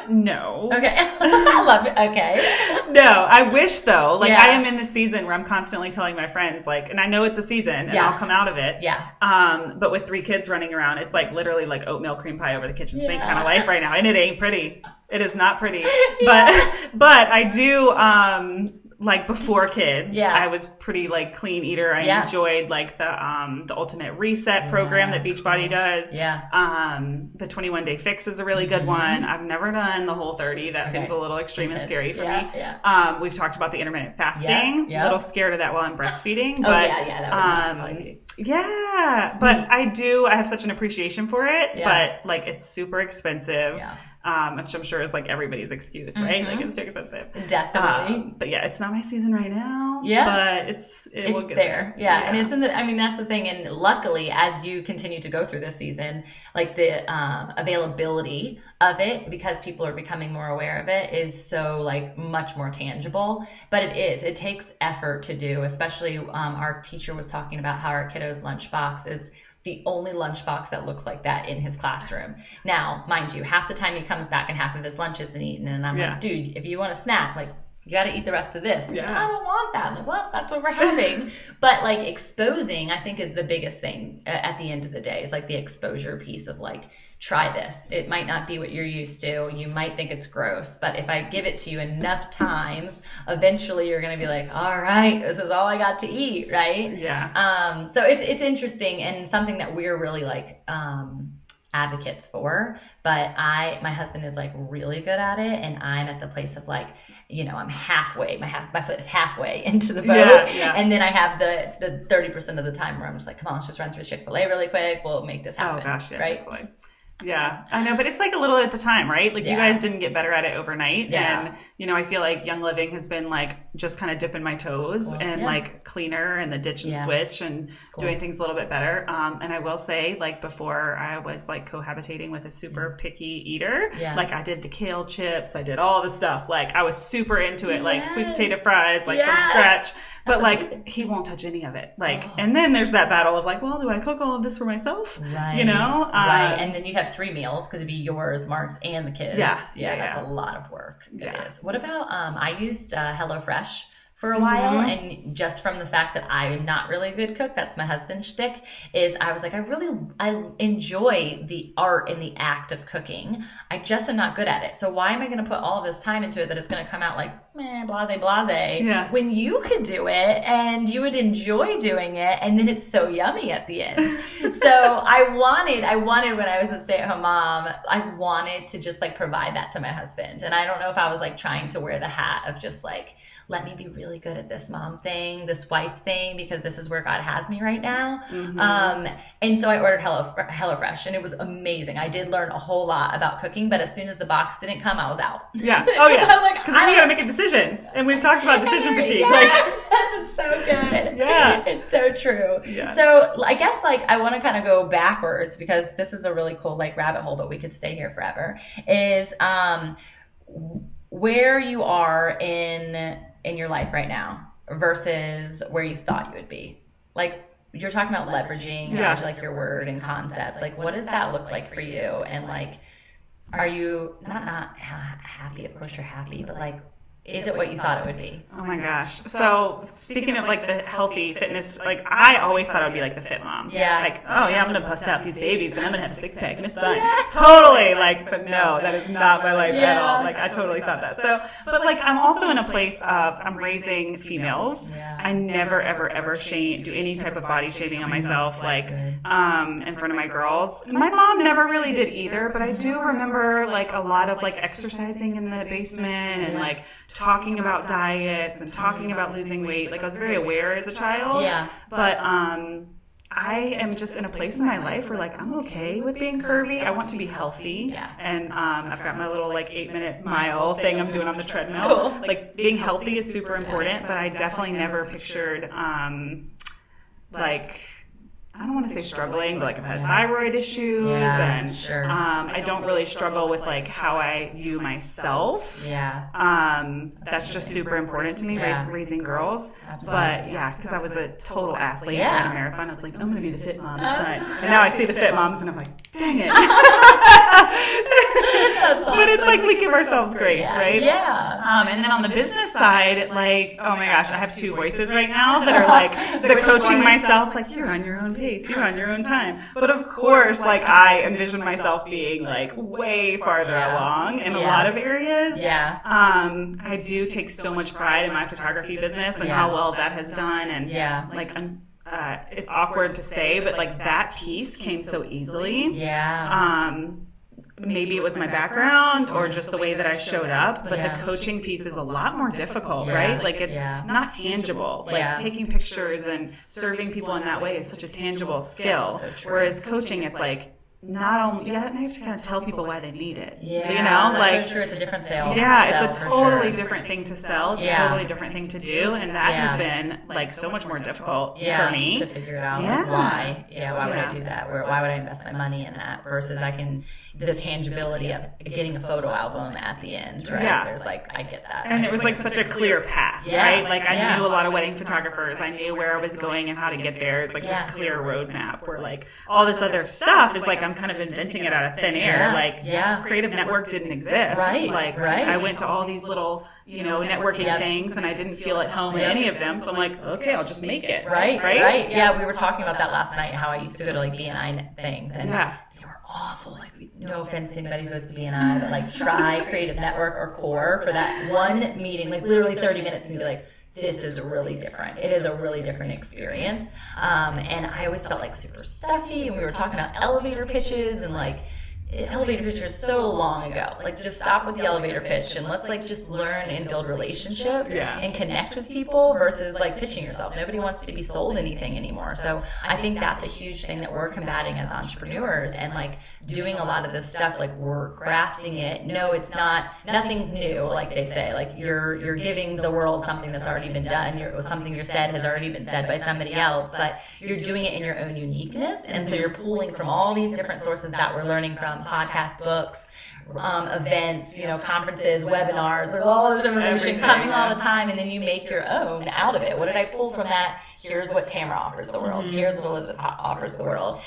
[SPEAKER 2] No.
[SPEAKER 3] Okay. I love it. Okay.
[SPEAKER 2] No, I wish though. Like I am in the season where I'm constantly telling my friends like, and I know it's a season and I'll come out of it. Yeah. But with 3 kids running around, it's like literally like oatmeal cream pie over the kitchen sink kind of life right now. And it ain't pretty. It is not pretty. But I do, like before kids, I was pretty like clean eater. I enjoyed like the Ultimate Reset program that Beachbody does. The 21-day fix is a really good one. I've never done the whole 30. That seems a little extreme and scary for me. We've talked about the intermittent fasting. A little scared of that while I'm breastfeeding. But
[SPEAKER 3] that would probably be.
[SPEAKER 2] But I have such an appreciation for it. But like it's super expensive. Which I'm sure is like everybody's excuse, right? Like it's too expensive.
[SPEAKER 3] Definitely.
[SPEAKER 2] But it's not my season right now. But it's will get
[SPEAKER 3] there. And it's that's the thing. And luckily, as you continue to go through this season, like the availability of it, because people are becoming more aware of it, is so like much more tangible. But it takes effort to do, especially our teacher was talking about how our kiddo's lunchbox is the only lunchbox that looks like that in his classroom. Now, mind you, half the time he comes back and half of his lunch isn't eaten. And I'm like, dude, if you want a snack, like you got to eat the rest of this. I don't want that. I'm like, well, that's what we're having. But like exposing, I think, is the biggest thing at the end of the day, is like the exposure piece of like, try this. It might not be what you're used to. You might think it's gross, but if I give it to you enough times, eventually you're going to be like, all right, this is all I got to eat. Right. Yeah. So it's interesting and something that we're really like, advocates for, but my husband is like really good at it. And I'm at the place of like, I'm halfway, my foot is halfway into the boat. And then I have the 30% of the time where I'm just like, come on, let's just run through Chick-fil-A really quick. We'll make this happen.
[SPEAKER 2] Oh gosh. Yeah.
[SPEAKER 3] Right?
[SPEAKER 2] Chick-fil-A. Yeah, I know, but it's like a little at the time, right? Like you guys didn't get better at it overnight. And, I feel like Young Living has been like just kind of dipping my toes and like cleaner and the ditch and switch and doing things a little bit better. And I will say, like before I was like cohabitating with a super picky eater, like I did the kale chips, I did all the stuff. Like I was super into it, like sweet potato fries, like from scratch. But like he won't touch any of it. Like, and then there's that battle of like, well, do I cook all of this for myself?
[SPEAKER 3] Right. And then you'd have 3 meals because it'd be yours, Mark's, and the kids. That's a lot of work. It is. What about I used HelloFresh for a while, and just from the fact that I'm not really a good cook, that's my husband's shtick, is I was like, I enjoy the art and the act of cooking. I just am not good at it. So why am I going to put all this time into it that it's going to come out like blase, when you could do it and you would enjoy doing it, and then it's so yummy at the end. So I wanted when I was a stay-at-home mom, I wanted to just like provide that to my husband. And I don't know if I was like trying to wear the hat of just like, let me be really good at this mom thing, this wife thing, because this is where God has me right now. And so I ordered HelloFresh, and it was amazing. I did learn a whole lot about cooking, but as soon as the box didn't come, I was out.
[SPEAKER 2] Yeah. Oh yeah. Because
[SPEAKER 3] like,
[SPEAKER 2] we got to make a decision, and we've talked about decision fatigue.
[SPEAKER 3] Yes, it's so good.
[SPEAKER 2] Yeah,
[SPEAKER 3] it's so true.
[SPEAKER 2] Yeah.
[SPEAKER 3] So I guess like I want to kind of go backwards, because this is a really cool like rabbit hole, but we could stay here forever. Is where you are in your life right now versus where you thought you would be. Like you're talking about leveraging like your word and concept. Like what does that look like for you? And like, are you not happy? Of course you're happy, but like, is it what you thought it would be?
[SPEAKER 2] Oh my gosh. So speaking of like the healthy fitness, like I always thought I would be like the fit mom.
[SPEAKER 3] Yeah.
[SPEAKER 2] Like, oh yeah, I'm going to bust out these babies and I'm going to have a six pack and it's fine. Yeah. Totally. Like, but no, that is not my life at all. Like I totally thought that. So, but like I'm also in a place of I'm raising females. Yeah. I never, ever, ever do any type of body shaming on myself, like in front of my girls. My mom never really did either, but I do remember like a lot of like exercising in the basement and like talking about diets and talking about losing weight. Like I was very aware as a child. Yeah. But I am just in a place in my life where like I'm okay with being curvy. I want to be healthy. Yeah. And I've got my little like 8-minute mile thing I'm doing on the treadmill. Cool. Like being healthy is super important, but I definitely never pictured like I don't want to say struggling, but like I've had thyroid issues and I don't really struggle with like how I view myself. Yeah. That's just super important to me, raising girls. Absolutely. But because I was a total athlete in a marathon, I was like, I'm going to be the fit mom. And now I see the fit moms and I'm like, dang it. Awesome. But it's like we give ourselves grace, right? Yeah. And then on the business side, like, oh my gosh, I have two voices right now that are like, they're coaching myself, like, you're on your own pace, you're on your own time. But of course, like, I envision myself being like way farther along in a lot of areas. Yeah. I do take so much pride in my photography business and how well that has done. And like, it's awkward to say, but like that piece came so easily. Yeah. Maybe it was my background or just the way that I showed up, but the coaching piece is a lot more difficult, right? Like it's not tangible. Like taking pictures and serving people in that way is such a tangible skill. Whereas coaching, it's like not only, you have to kind of tell people why they need it. Yeah. You know, like,
[SPEAKER 3] so true. It's a different sale.
[SPEAKER 2] Yeah, it's a totally different thing to sell. It's a totally different thing to do. And that has been like so much more difficult for me.
[SPEAKER 3] To figure it out. Like, why? Why would I do that? Why would I invest my money in that versus the tangibility of getting a photo album at the end, right? Yeah. There's like, I get that.
[SPEAKER 2] And it was like such a clear path, right? Like I knew a lot of wedding photographers. I knew where I was going and how to get there. It's like this clear roadmap where like all this other stuff is like I'm kind of inventing it out of thin air. Like Creative Network didn't exist. Right. I went to all these little, networking things and I didn't feel at home in any of them. So I'm like, okay, I'll just make it. Right.
[SPEAKER 3] Yeah, we were talking about that last night, how I used to go to like BNI things and they were awful. Like, no offense to anybody who goes to BNI, but like try Creative Network or Core for that one meeting, like literally 30 minutes and be like, this is really different. It is a really different experience. And I always felt like super stuffy, and we were talking about elevator pitches and like elevator pitch is so long ago. Like just stop with the elevator pitch and let's like just learn and build relationship and connect with people versus like pitching yourself. Nobody wants to be sold anything anymore. So I think that's a huge thing that we're combating as entrepreneurs and like doing a lot of this stuff. Like we're crafting it. No, it's not, nothing's new. Like they say, like you're giving the world something that's already been done. Something you said has already been said by somebody else, but you're doing it in your own uniqueness. And so you're pulling from all these different sources that we're learning from. Podcasts, books, events, conferences, webinars, there's all this information coming all the time, and then you make your own out of it. What did I pull from that? Here's what Tamra offers the world. Here's what Elizabeth offers the world.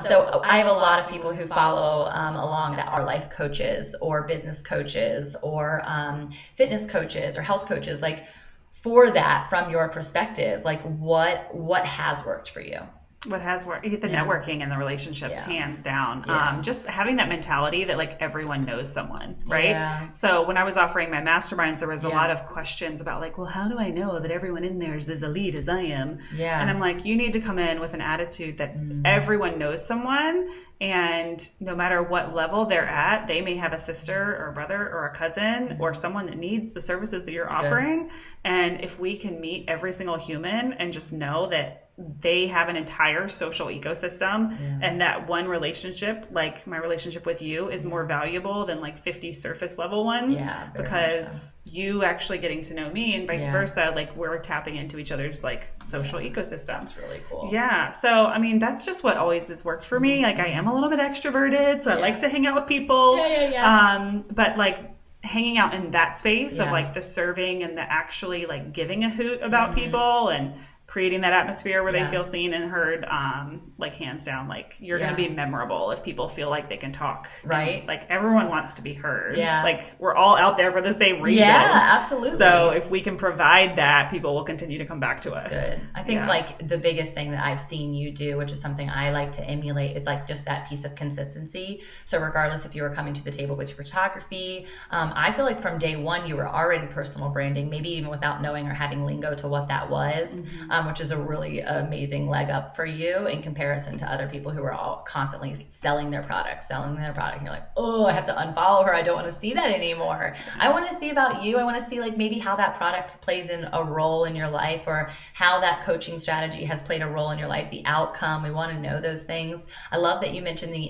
[SPEAKER 3] So I have a lot of people who follow along that are life coaches or business coaches or fitness coaches or health coaches. Like for that, from your perspective, like what has worked for you?
[SPEAKER 2] What has worked, the networking and the relationships, hands down. Just having that mentality that like everyone knows someone, right?
[SPEAKER 3] Yeah.
[SPEAKER 2] So when I was offering my masterminds, there was a lot of questions about like, well, how do I know that everyone in there is as elite as I am?
[SPEAKER 3] Yeah.
[SPEAKER 2] And I'm like, you need to come in with an attitude that everyone knows someone, and no matter what level they're at, they may have a sister or a brother or a cousin or someone that needs the services that you're offering. And if we can meet every single human and just know that they have an entire social ecosystem, and that one relationship, like my relationship with you, is more valuable than like 50 surface level ones, because you actually getting to know me and vice versa, like we're tapping into each other's like social ecosystem.
[SPEAKER 3] That's really cool.
[SPEAKER 2] Yeah. So, I mean, that's just what always has worked for me. Like I am a little bit extroverted, so I like to hang out with people. But like hanging out in that space of like the serving and the actually like giving a hoot about people and creating that atmosphere where they feel seen and heard, like hands down, like you're going to be memorable if people feel like they can talk.
[SPEAKER 3] Right.
[SPEAKER 2] And, like everyone wants to be heard.
[SPEAKER 3] Yeah.
[SPEAKER 2] Like we're all out there for the same reason.
[SPEAKER 3] Yeah, absolutely.
[SPEAKER 2] So if we can provide that, people will continue to come back to us.
[SPEAKER 3] Good. I think like the biggest thing that I've seen you do, which is something I like to emulate, is like just that piece of consistency. So regardless if you were coming to the table with your photography, I feel like from day one, you were already personal branding, maybe even without knowing or having lingo to what that was. Which is a really amazing leg up for you in comparison to other people who are all constantly selling their product. And you're like, oh, I have to unfollow her. I don't want to see that anymore. I want to see about you. I want to see like maybe how that product plays in a role in your life, or how that coaching strategy has played a role in your life, the outcome. We want to know those things. I love that you mentioned the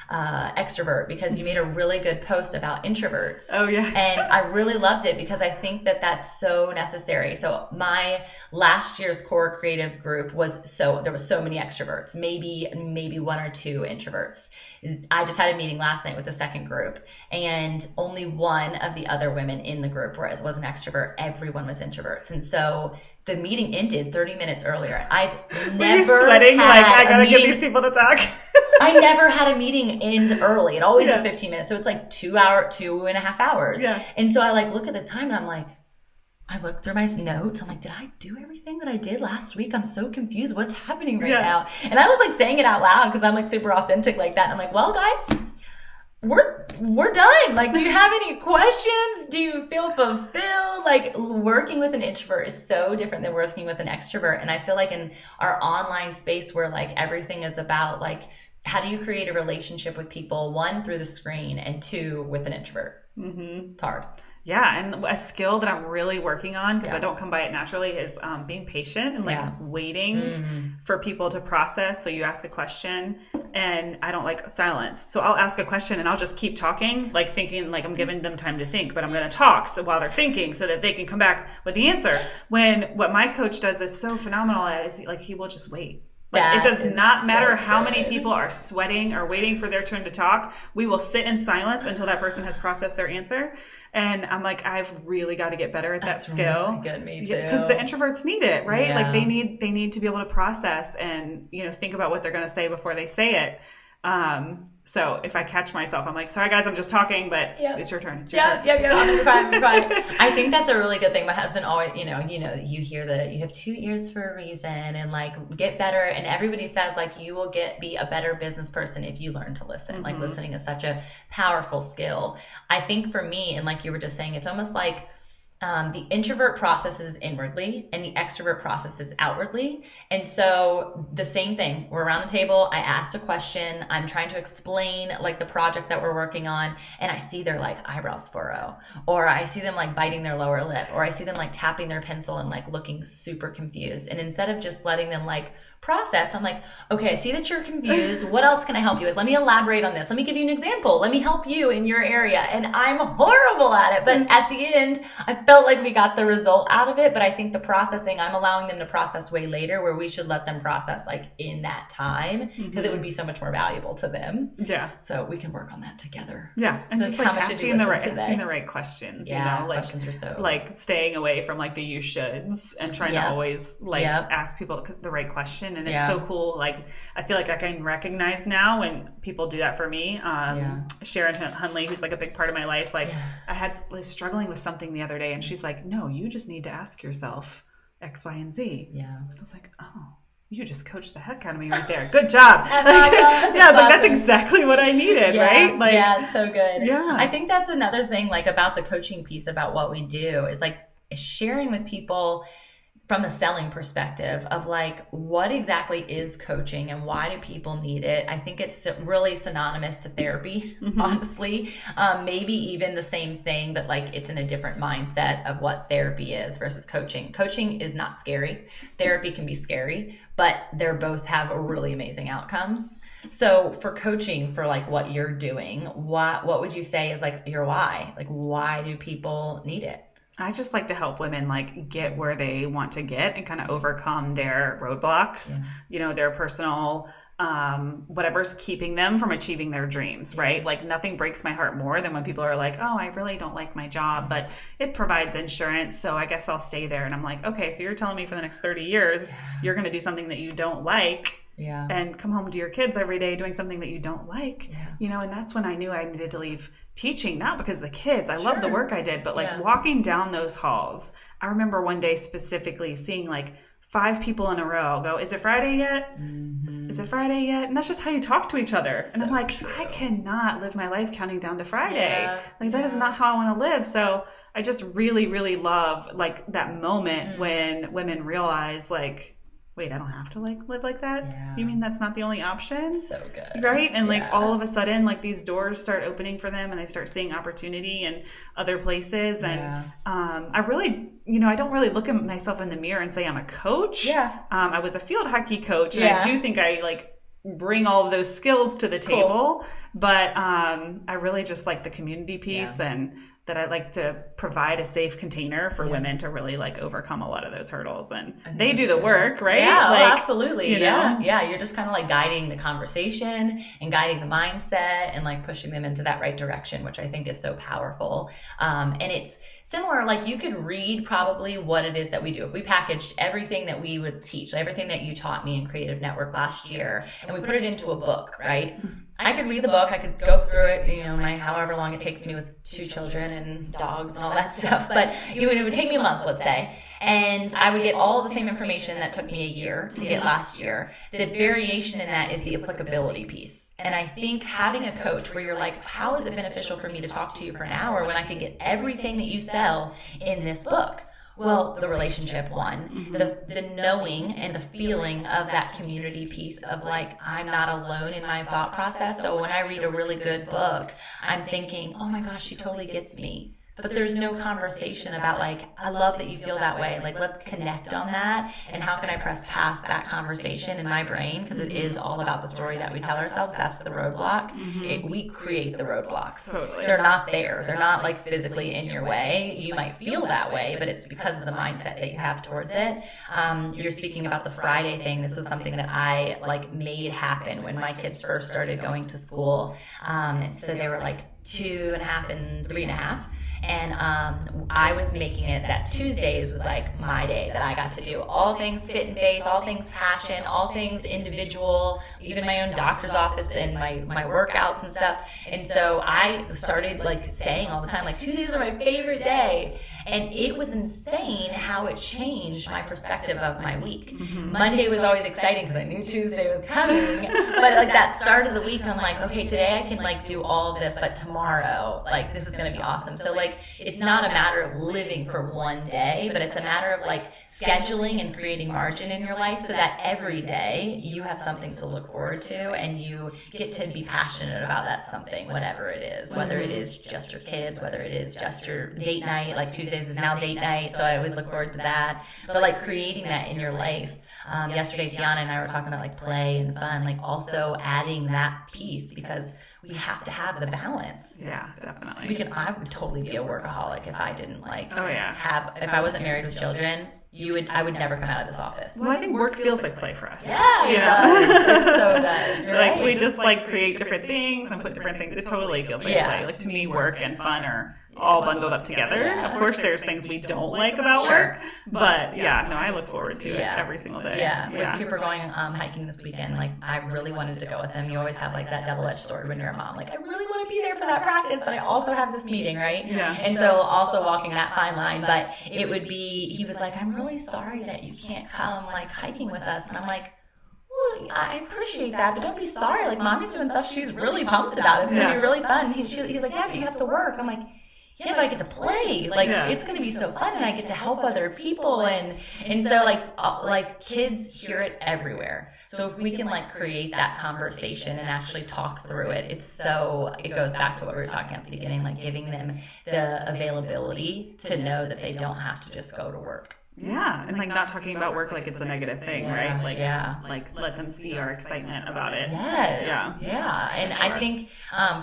[SPEAKER 3] extrovert, because you made a really good post about introverts.
[SPEAKER 2] Oh yeah.
[SPEAKER 3] And I really loved it because I think that that's so necessary. So my last year's core creative group there was so many extroverts, maybe one or two introverts. I just had a meeting last night with the second group, and only one of the other women in the group was an extrovert. Everyone was introverts. And so the meeting ended 30 minutes earlier. I've never
[SPEAKER 2] sweating
[SPEAKER 3] had
[SPEAKER 2] like I gotta
[SPEAKER 3] meeting,
[SPEAKER 2] get these people to talk.
[SPEAKER 3] I never had a meeting end early. It always is 15 minutes. So it's like 2.5 hours.
[SPEAKER 2] Yeah.
[SPEAKER 3] And so I like look at the time and I'm like, I looked through my notes. I'm like, did I do everything that I did last week? I'm so confused. What's happening right now? And I was like saying it out loud because I'm like super authentic like that. And I'm like, well, guys, we're done. Like, do you have any questions? Do you feel fulfilled? Like, working with an introvert is so different than working with an extrovert. And I feel like in our online space where like everything is about like, how do you create a relationship with people? One, through the screen, and two, with an introvert. It's hard.
[SPEAKER 2] Yeah, and a skill that I'm really working on, because I don't come by it naturally, is being patient and like waiting for people to process. So you ask a question, and I don't like silence. So I'll ask a question and I'll just keep talking, like thinking like I'm giving them time to think, but I'm going to talk so while they're thinking so that they can come back with the answer. When what my coach does is so phenomenal at is he will just wait. Like it does not matter how many people are sweating or waiting for their turn to talk. We will sit in silence until that person has processed their answer. And I'm like, I've really got to get better at that skill.
[SPEAKER 3] Really good, me too.
[SPEAKER 2] Because the introverts need it, right?
[SPEAKER 3] Yeah.
[SPEAKER 2] Like they need to be able to process and, think about what they're going to say before they say it. So if I catch myself, I'm like, sorry guys, I'm just talking, but it's your turn. It's your turn.
[SPEAKER 3] I'm fine. I think that's a really good thing. My husband always, you hear that you have 2 ears for a reason, and like get better. And everybody says like you will be a better business person if you learn to listen. Like listening is such a powerful skill. I think for me, and like you were just saying, it's almost like the introvert processes inwardly and the extrovert processes outwardly. And so the same thing, we're around the table. I asked a question. I'm trying to explain like the project that we're working on. And I see their like eyebrows furrow, or I see them like biting their lower lip, or I see them like tapping their pencil and like looking super confused. And instead of just letting them like process, I'm like, okay, I see that you're confused. What else can I help you with? Let me elaborate on this. Let me give you an example. Let me help you in your area. And I'm horrible at it. But at the end, I felt like we got the result out of it. But I think the processing, I'm allowing them to process way later, where we should let them process like in that time, because it would be so much more valuable to them. Yeah. So we can work on that together.
[SPEAKER 2] Yeah. And just like asking the right questions, like
[SPEAKER 3] questions are so
[SPEAKER 2] like staying away from like the you shoulds and trying to always like ask people the right question. And it's so cool. Like, I feel like I can recognize now when people do that for me. Sharon Hunley, who's like a big part of my life, like I was struggling with something the other day, and she's like, no, you just need to ask yourself X, Y, and Z. Yeah. I was like, oh, you just coached the heck out of me right there. Good job.
[SPEAKER 3] That's awesome.
[SPEAKER 2] Yeah, I was like, that's exactly what I needed, right? Like,
[SPEAKER 3] yeah, so good.
[SPEAKER 2] Yeah.
[SPEAKER 3] I think that's another thing, like, about the coaching piece, about what we do, is like sharing with people from a selling perspective of like, what exactly is coaching and why do people need it? I think it's really synonymous to therapy, honestly. Maybe even the same thing, but like it's in a different mindset of what therapy is versus coaching. Coaching is not scary. Therapy can be scary, but they both have really amazing outcomes. So for coaching, for like what you're doing, what would you say is like your why? Like, why do people need it?
[SPEAKER 2] I just like to help women like get where they want to get and kind of overcome their roadblocks, their personal, whatever's keeping them from achieving their dreams, right? Like nothing breaks my heart more than when people are like, oh, I really don't like my job, but it provides insurance, so I guess I'll stay there. And I'm like, okay, so you're telling me for the next 30 years, you're going to do something that you don't like. And come home to your kids every day doing something that you don't like, and that's when I knew I needed to leave teaching, not because of the kids. I love the work I did, but like walking down those halls, I remember one day specifically seeing like 5 people in a row go, is it Friday yet? Is it Friday yet? And that's just how you talk to each other. And I'm like, I cannot live my life counting down to Friday. That is not how I want to live. So I just really, really love like that moment when women realize like, wait, I don't have to like live like that? You mean that's not the only option? So good. Right? And like all of a sudden, like these doors start opening for them and they start seeing opportunity in other places. And I really, I don't really look at myself in the mirror and say I'm a coach. I was a field hockey coach and I do think I like bring all of those skills to the table. But I really just like the community piece and that I like to provide a safe container for women to really like overcome a lot of those hurdles, and they do the work, right?
[SPEAKER 3] Yeah,
[SPEAKER 2] like,
[SPEAKER 3] absolutely. You're just kind of like guiding the conversation and guiding the mindset and like pushing them into that right direction, which I think is so powerful. And it's similar, like you could read probably what it is that we do. If we packaged everything that we would teach, everything that you taught me in Creative Network last year, and we put it into a book, right? I could read the book, I could go through it, my however long it takes me with 2 children and dogs and all that stuff. But it would take me a month, let's say. And I would get all the same information that took me a year to get last year. The variation in that is the applicability piece. And I think having a coach where you're like, how is it beneficial for me to talk to you for an hour when I can get everything that you sell in this book? Well, the relationship one, the knowing and the feeling of that community piece of like, I'm not alone in my thought process. So when I read a really good book, I'm thinking, oh my gosh, she totally gets me. But there's no conversation about like, I love that you feel that way. Like, let's connect on that. And how can I press past that conversation in my brain? Because it is all about the story that we tell ourselves. That's the roadblock. We create the roadblocks. Totally. They're not there. They're not like physically in your way. You might feel that way, but it's because of the mindset that you have towards it. You're speaking about the Friday thing. This was something that I like made happen when my kids first started going to school. So they were like 2.5 and 3.5. And I was making it that Tuesdays was like my day that I got to do all things fit and faith, all things passion, all things individual, even my own doctor's office and my workouts and stuff. And so I started like saying all the time, like, Tuesdays are my favorite day. And it was insane how it changed my perspective of my week. Monday was always exciting because I knew Tuesday was coming. But like that start of the week, I'm like, okay, today I can like do all of this, but tomorrow, like this is going to be awesome. So like, it's not a matter of living for one day, but it's a matter of like scheduling and creating margin in your life so that every day you have something to look forward to and you get to be passionate about that something, whatever it is, whether it is just your kids, whether it is just your date night, like Tuesdays is now date night, so I always look forward to that. But like creating that in your life. Yesterday, Tiana and I were talking about like play and fun, like also adding that piece because we have to have the balance.
[SPEAKER 2] Yeah, definitely.
[SPEAKER 3] I would totally be a workaholic if I didn't like if I wasn't married with children. I would never come out of this office.
[SPEAKER 2] Well, I think work feels like play for us.
[SPEAKER 3] Yeah, it does. It so does. You're
[SPEAKER 2] like
[SPEAKER 3] right.
[SPEAKER 2] we just like create different things and put different things. It totally feels like play. Like to me, work and fun are all bundled up together. Of course, there's things we don't like about work, but I look forward to it every single day.
[SPEAKER 3] With Cooper going hiking this weekend, like I really wanted to go with him. You always have like that double-edged sword when you're a mom. Like I really want to be there for that practice, but I also have this meeting, right?
[SPEAKER 2] Yeah.
[SPEAKER 3] And so also walking that fine line, but it would be. He was like, I'm really sorry that you can't come like hiking with us, and I'm like, I appreciate that, but don't be sorry. Like, mommy's doing stuff she's really pumped about. It's going to be really fun. He's like, yeah, but you have to work. I'm like, yeah, but I get to play. Like, it's going to be so fun, and I get to help other people. And so, like kids hear it everywhere. So if we can, like, create that conversation and actually talk through it, it goes back to what we were talking at the beginning, like giving them the availability to know that they don't have to just go to work.
[SPEAKER 2] Yeah, and like not talking about work like it's a negative thing, right? Like let them see our excitement about it.
[SPEAKER 3] Yes. Yeah. And sure. I think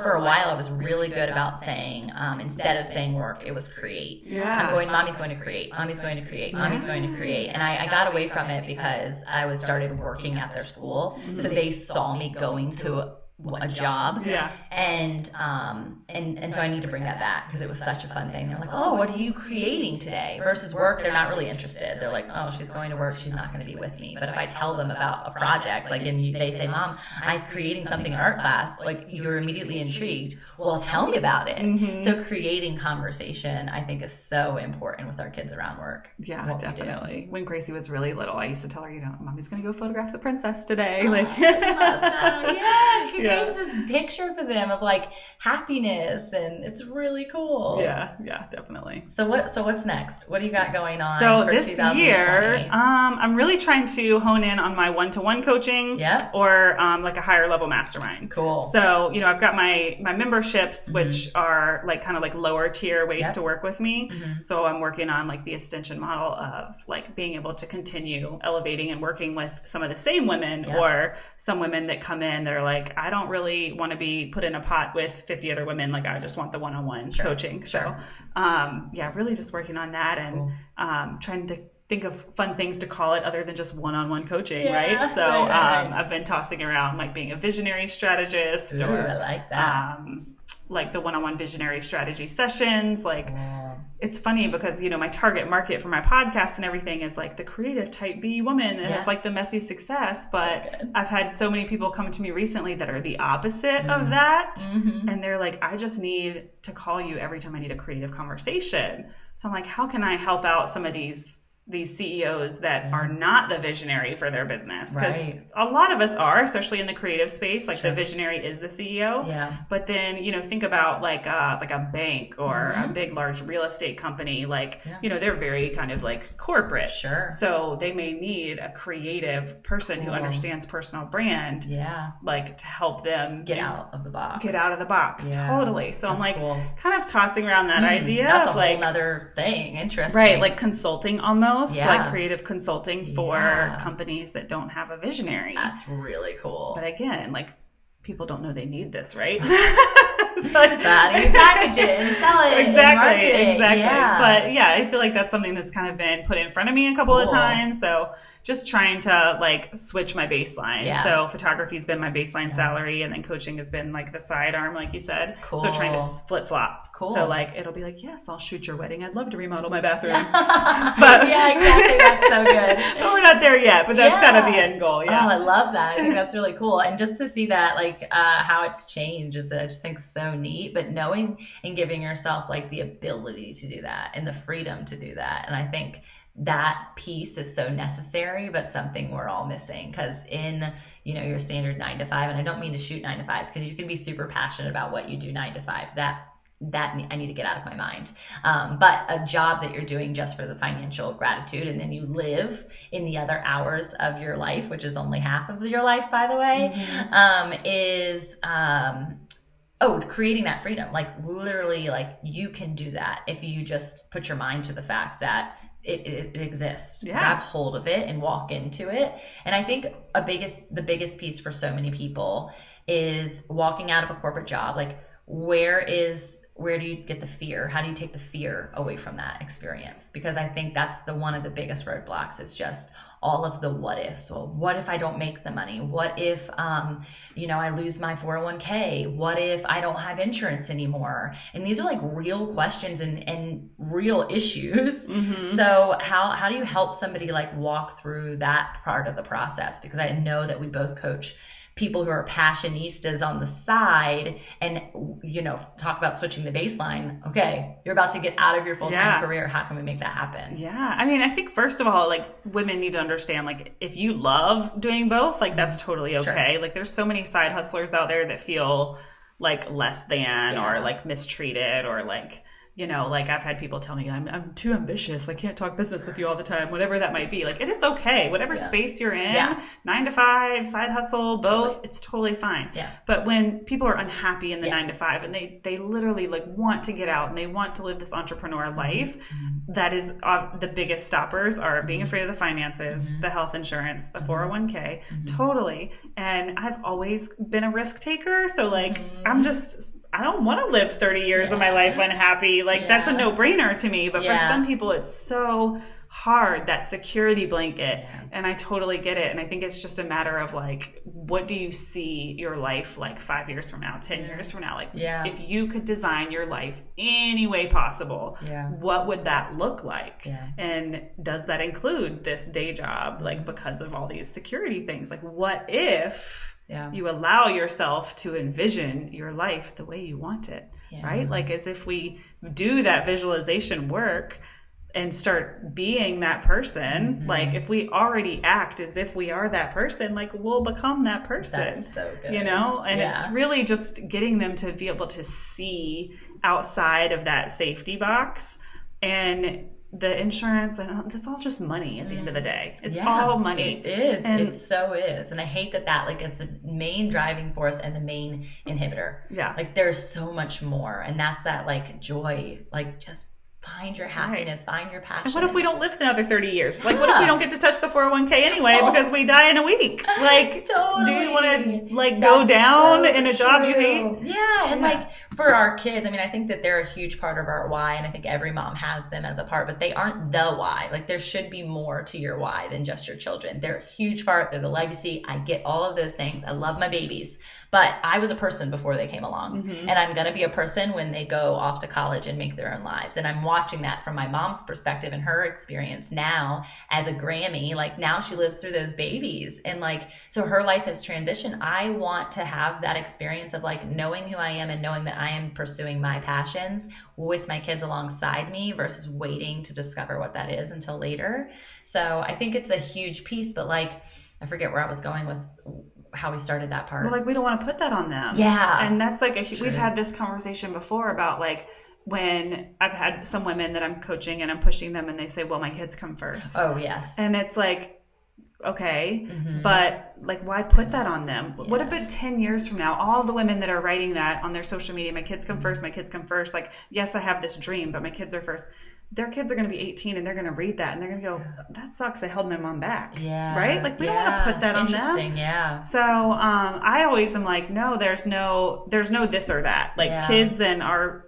[SPEAKER 3] for a while I was really good about saying, instead of saying work, it was create.
[SPEAKER 2] Yeah.
[SPEAKER 3] Mommy's going to create. Mommy's going to create. Mommy's going to create. And I got away from it because I started working at their school. Mm-hmm. So they saw me going to a job.
[SPEAKER 2] Yeah.
[SPEAKER 3] And so I need to bring that back because it was such a fun thing. They're like, oh, what are you creating today? Versus work, they're not really interested. They're like, oh, she's going to work, she's not going to be with me. But if I tell them about a project, like, and they say, Mom, I'm creating something in art class, like, you're immediately intrigued. Well, tell me about it. Mm-hmm. So creating conversation, I think, is so important with our kids around work.
[SPEAKER 2] Yeah, definitely. When Gracie was really little, I used to tell her, Mommy's going to go photograph the princess today.
[SPEAKER 3] Oh,
[SPEAKER 2] like,
[SPEAKER 3] I love that. Yeah. Creates this picture for them of, like, happiness, and it's really cool.
[SPEAKER 2] Yeah, definitely.
[SPEAKER 3] So what's next? What do you got going on?
[SPEAKER 2] So
[SPEAKER 3] for
[SPEAKER 2] this
[SPEAKER 3] 2020?
[SPEAKER 2] year, I'm really trying to hone in on my one-to-one coaching, or like a higher level mastermind.
[SPEAKER 3] Cool.
[SPEAKER 2] So I've got my memberships, mm-hmm. which are like kind of like lower tier ways to work with me. Mm-hmm. So I'm working on like the extension model of like being able to continue elevating and working with some of the same women, or some women that come in that are like, I don't really want to be put in a pot with 50 other women. Like, I just want the one-on-one coaching. So, really just working on that and trying to think of fun things to call it other than just one-on-one coaching, right? So right. I've been tossing around like being a visionary strategist.
[SPEAKER 3] Ooh, or I like that.
[SPEAKER 2] Like the one-on-one visionary strategy sessions. Like, it's funny because, my target market for my podcast and everything is like the creative type B woman that has like the messy success. But so I've had so many people come to me recently that are the opposite of that. Mm-hmm. And they're like, I just need to call you every time I need a creative conversation. So I'm like, how can I help out some of these CEOs that are not the visionary for their business? Because a lot of us are, especially in the creative space, like the visionary is the CEO. Yeah. But then, think about like a bank or a big, large real estate company, like, they're very kind of like corporate. Sure. So they may need a creative person who understands personal brand. Yeah. Like to help them
[SPEAKER 3] get out of the box.
[SPEAKER 2] Yeah. Totally. So I'm like kind of tossing around that idea.
[SPEAKER 3] That's
[SPEAKER 2] of
[SPEAKER 3] a whole other thing. Interesting.
[SPEAKER 2] Right. Like consulting almost. Like creative consulting for companies that don't have a visionary.
[SPEAKER 3] That's really cool.
[SPEAKER 2] But again, like people don't know they need this, right?
[SPEAKER 3] How do you package it and sell it?
[SPEAKER 2] Exactly. Yeah. But I feel like that's something that's kind of been put in front of me a couple of times. So just trying to like switch my baseline. Yeah. So photography's been my baseline salary, and then coaching has been like the sidearm, like you said. Cool. So trying to flip flop. Cool. So like it'll be like, yes, I'll shoot your wedding. I'd love to remodel my bathroom. But
[SPEAKER 3] exactly. That's so good.
[SPEAKER 2] But we're not there yet. But that's kind of the end goal. Yeah.
[SPEAKER 3] Oh, I love that. I think that's really cool. And just to see that, like how it's changed is, I just think, so neat. But knowing and giving yourself like the ability to do that and the freedom to do that, and I think that piece is so necessary, but something we're all missing, because in your standard 9 to 5, and I don't mean to shoot 9 to 5s, because you can be super passionate about what you do 9 to 5. That I need to get out of my mind. But a job that you're doing just for the financial gratitude, and then you live in the other hours of your life, which is only half of your life, by the way, is creating that freedom. Like literally, like you can do that if you just put your mind to the fact that it exists. Grab hold of it and walk into it. And I think the biggest piece for so many people is walking out of a corporate job. Like where do you get the fear? How do you take the fear away from that experience? Because I think that's one of the biggest roadblocks, is just all of the what ifs. Well, what if I don't make the money? What if, I lose my 401k? What if I don't have insurance anymore? And these are like real questions and real issues. Mm-hmm. So how do you help somebody like walk through that part of the process? Because I know that we both coach people who are passionistas on the side and, talk about switching the baseline. Okay, you're about to get out of your full-time career. How can we make that happen?
[SPEAKER 2] Yeah. I mean, I think first of all, like women need to understand, like if you love doing both, like that's totally okay. Sure. Like there's so many side hustlers out there that feel like less than or like mistreated or like, like I've had people tell me I'm too ambitious. I can't talk business with you all the time, whatever that might be. Like it is okay. Whatever space you're in, 9 to 5, side hustle, both, it's totally fine. Yeah. But when people are unhappy in the 9 to 5 and they literally like want to get out and they want to live this entrepreneur life, that is the biggest stoppers are being afraid of the finances, the health insurance, the 401k, totally. And I've always been a risk taker. So like, I don't want to live 30 years of my life unhappy. Like that's a no-brainer to me. But for some people, it's so hard, that security blanket. And I totally get it. And I think it's just a matter of like, what do you see your life like 5 years from now, 10 years from now? Like if you could design your life any way possible, what would that look like? And does that include this day job? Like because of all these security things, like what if you allow yourself to envision your life the way you want it, right? Like as if we do that visualization work and start being that person, like if we already act as if we are that person, like we'll become that person.
[SPEAKER 3] That's so good.
[SPEAKER 2] And it's really just getting them to be able to see outside of that safety box. And the insurance, and that's all just money at the end of the day. It's all money.
[SPEAKER 3] It is. It so is. And I hate that like is the main driving force and the main inhibitor. Yeah. Like there's so much more. And that's that like joy, like just find your happiness, find your passion.
[SPEAKER 2] And what if we don't live another 30 years? Like, what if we don't get to touch the 401k anyway because we die in a week? Like, do you want to like go down in a job you hate?
[SPEAKER 3] Yeah, and like for our kids, I mean, I think that they're a huge part of our why, and I think every mom has them as a part, but they aren't the why. Like, there should be more to your why than just your children. They're a huge part. They're the legacy. I get all of those things. I love my babies, but I was a person before they came along, and I'm going to be a person when they go off to college and make their own lives. And I'm watching that from my mom's perspective and her experience now as a Grammy. Like, now she lives through those babies, and like, so her life has transitioned. I want to have that experience of like knowing who I am and knowing that I am pursuing my passions with my kids alongside me versus waiting to discover what that is until later. So I think it's a huge piece, but like, I forget where I was going with how we started that part.
[SPEAKER 2] Well, like, we don't want to put that on them.
[SPEAKER 3] Yeah.
[SPEAKER 2] And that's like we've had this conversation before about like, when I've had some women that I'm coaching and I'm pushing them and they say, well, my kids come first.
[SPEAKER 3] Oh, yes.
[SPEAKER 2] And it's like, okay, but like, why put that on them? Yeah. What about 10 years from now, all the women that are writing that on their social media, my kids come first, my kids come first. Like, yes, I have this dream, but my kids are first. Their kids are going to be 18 and they're going to read that and they're going to go, that sucks. I held my mom back. Yeah. Right? Like, we don't want to put that on them.
[SPEAKER 3] Interesting. Yeah.
[SPEAKER 2] So, I always am like, no, there's no this or that. Like, kids and our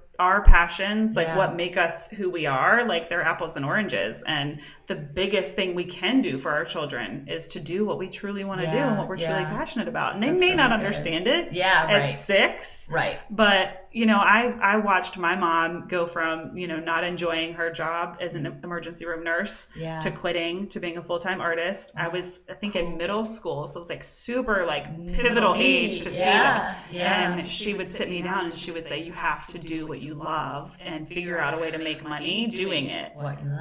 [SPEAKER 2] passions, like what make us who we are, like they're apples and oranges. And the biggest thing we can do for our children is to do what we truly want to do and what we're truly passionate about. And they may not understand it at 6.
[SPEAKER 3] Right.
[SPEAKER 2] But, I watched my mom go from, not enjoying her job as an emergency room nurse to quitting to being a full-time artist. I was, I think, in middle school. So it was like super like pivotal age to see this. Yeah. And she would sit me down and she would say, you have to do what you love and figure out a way to make money doing it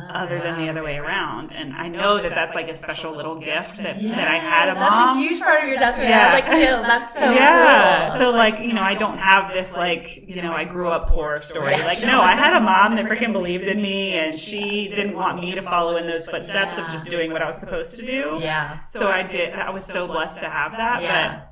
[SPEAKER 2] other than the other way around. And I know that that's like a special little gift that I had a mom.
[SPEAKER 3] That's a huge part of your destiny. Yeah. Like, chills. That's so cool.
[SPEAKER 2] So like, I don't have this like, I grew up poor story. Like, no, I had a mom that freaking believed in me and she didn't want me to follow in those footsteps of just doing what I was supposed to do. Yeah. So I did. I was so blessed to have that. Yeah.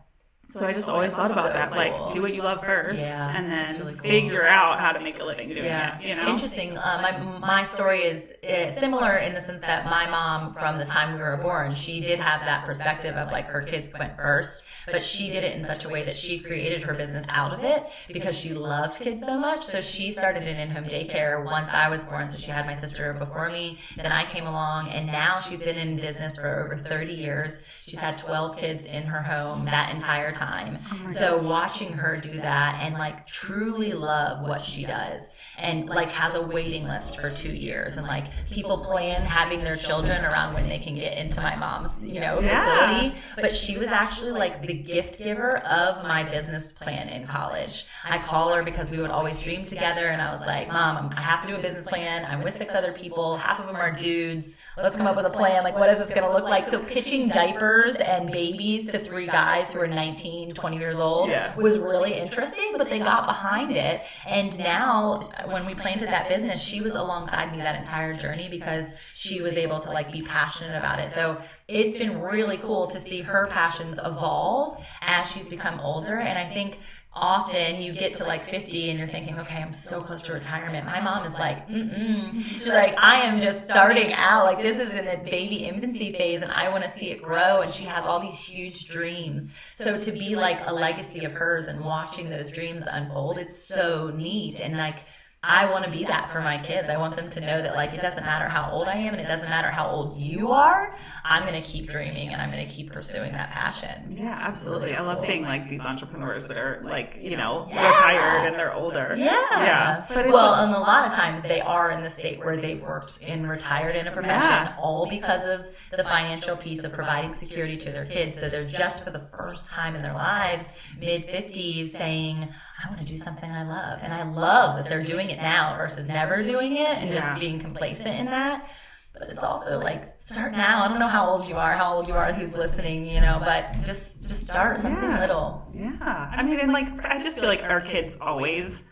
[SPEAKER 2] So I just always thought about that, cool. Like, do what you love first, and then really figure out how to make a living doing it.
[SPEAKER 3] Interesting. My story is similar in the sense that my mom, from the time we were born, she did have that perspective of like her kids went first, but she did it in such a way that she created her business out of it because she loved kids so much. So she started an in-home daycare once I was born. So she had my sister before me, then I came along, and now she's been in business for over 30 years. She's had 12 kids in her home that entire time. So watching her do that and like truly love what she does, and like has a waiting list for 2 years, and like people plan having their children around when they can get into my mom's, facility. But she was actually like the gift giver of my business plan in college. I call her because we would always dream together, and I was like, Mom, I have to do a business plan. I'm with 6 other people. Half of them are dudes. Let's come up with a plan. Like, what is this going to look like? So pitching diapers and babies to 3 guys who are 19, 20 years old was really interesting, but they got behind it. And now when we planted that business, she was alongside me that entire journey because she was able to like be passionate about it. So it's been really cool to see her passions evolve as she's become older. And I think often you get to like 50 and you're thinking, okay, I'm so close to retirement. My mom is like, she's like, I am just starting out. Like, this is in its baby infancy phase and I want to see it grow. And she has all these huge dreams. So to be like a legacy of hers and watching those dreams unfold, it's so neat. And like, I want to be that for my kids. I want them to know that like it doesn't matter how old I am and it doesn't matter how old you are. I'm going to keep dreaming and I'm going to keep pursuing that passion.
[SPEAKER 2] Yeah, absolutely. I love seeing like these entrepreneurs that are like, retired and they're older.
[SPEAKER 3] Yeah.
[SPEAKER 2] But
[SPEAKER 3] and a lot of times they are in the state where they've worked and retired in a profession, all because of the financial piece of providing security to their kids. So they're just for the first time in their lives, mid-50s, saying, I want to do something I love. And I love that they're doing it now versus never doing it and just being complacent in that. But it's also like, start now. I don't know how old you are, who's listening, but just start something little.
[SPEAKER 2] Yeah. I mean, and like, I just feel like our kids always,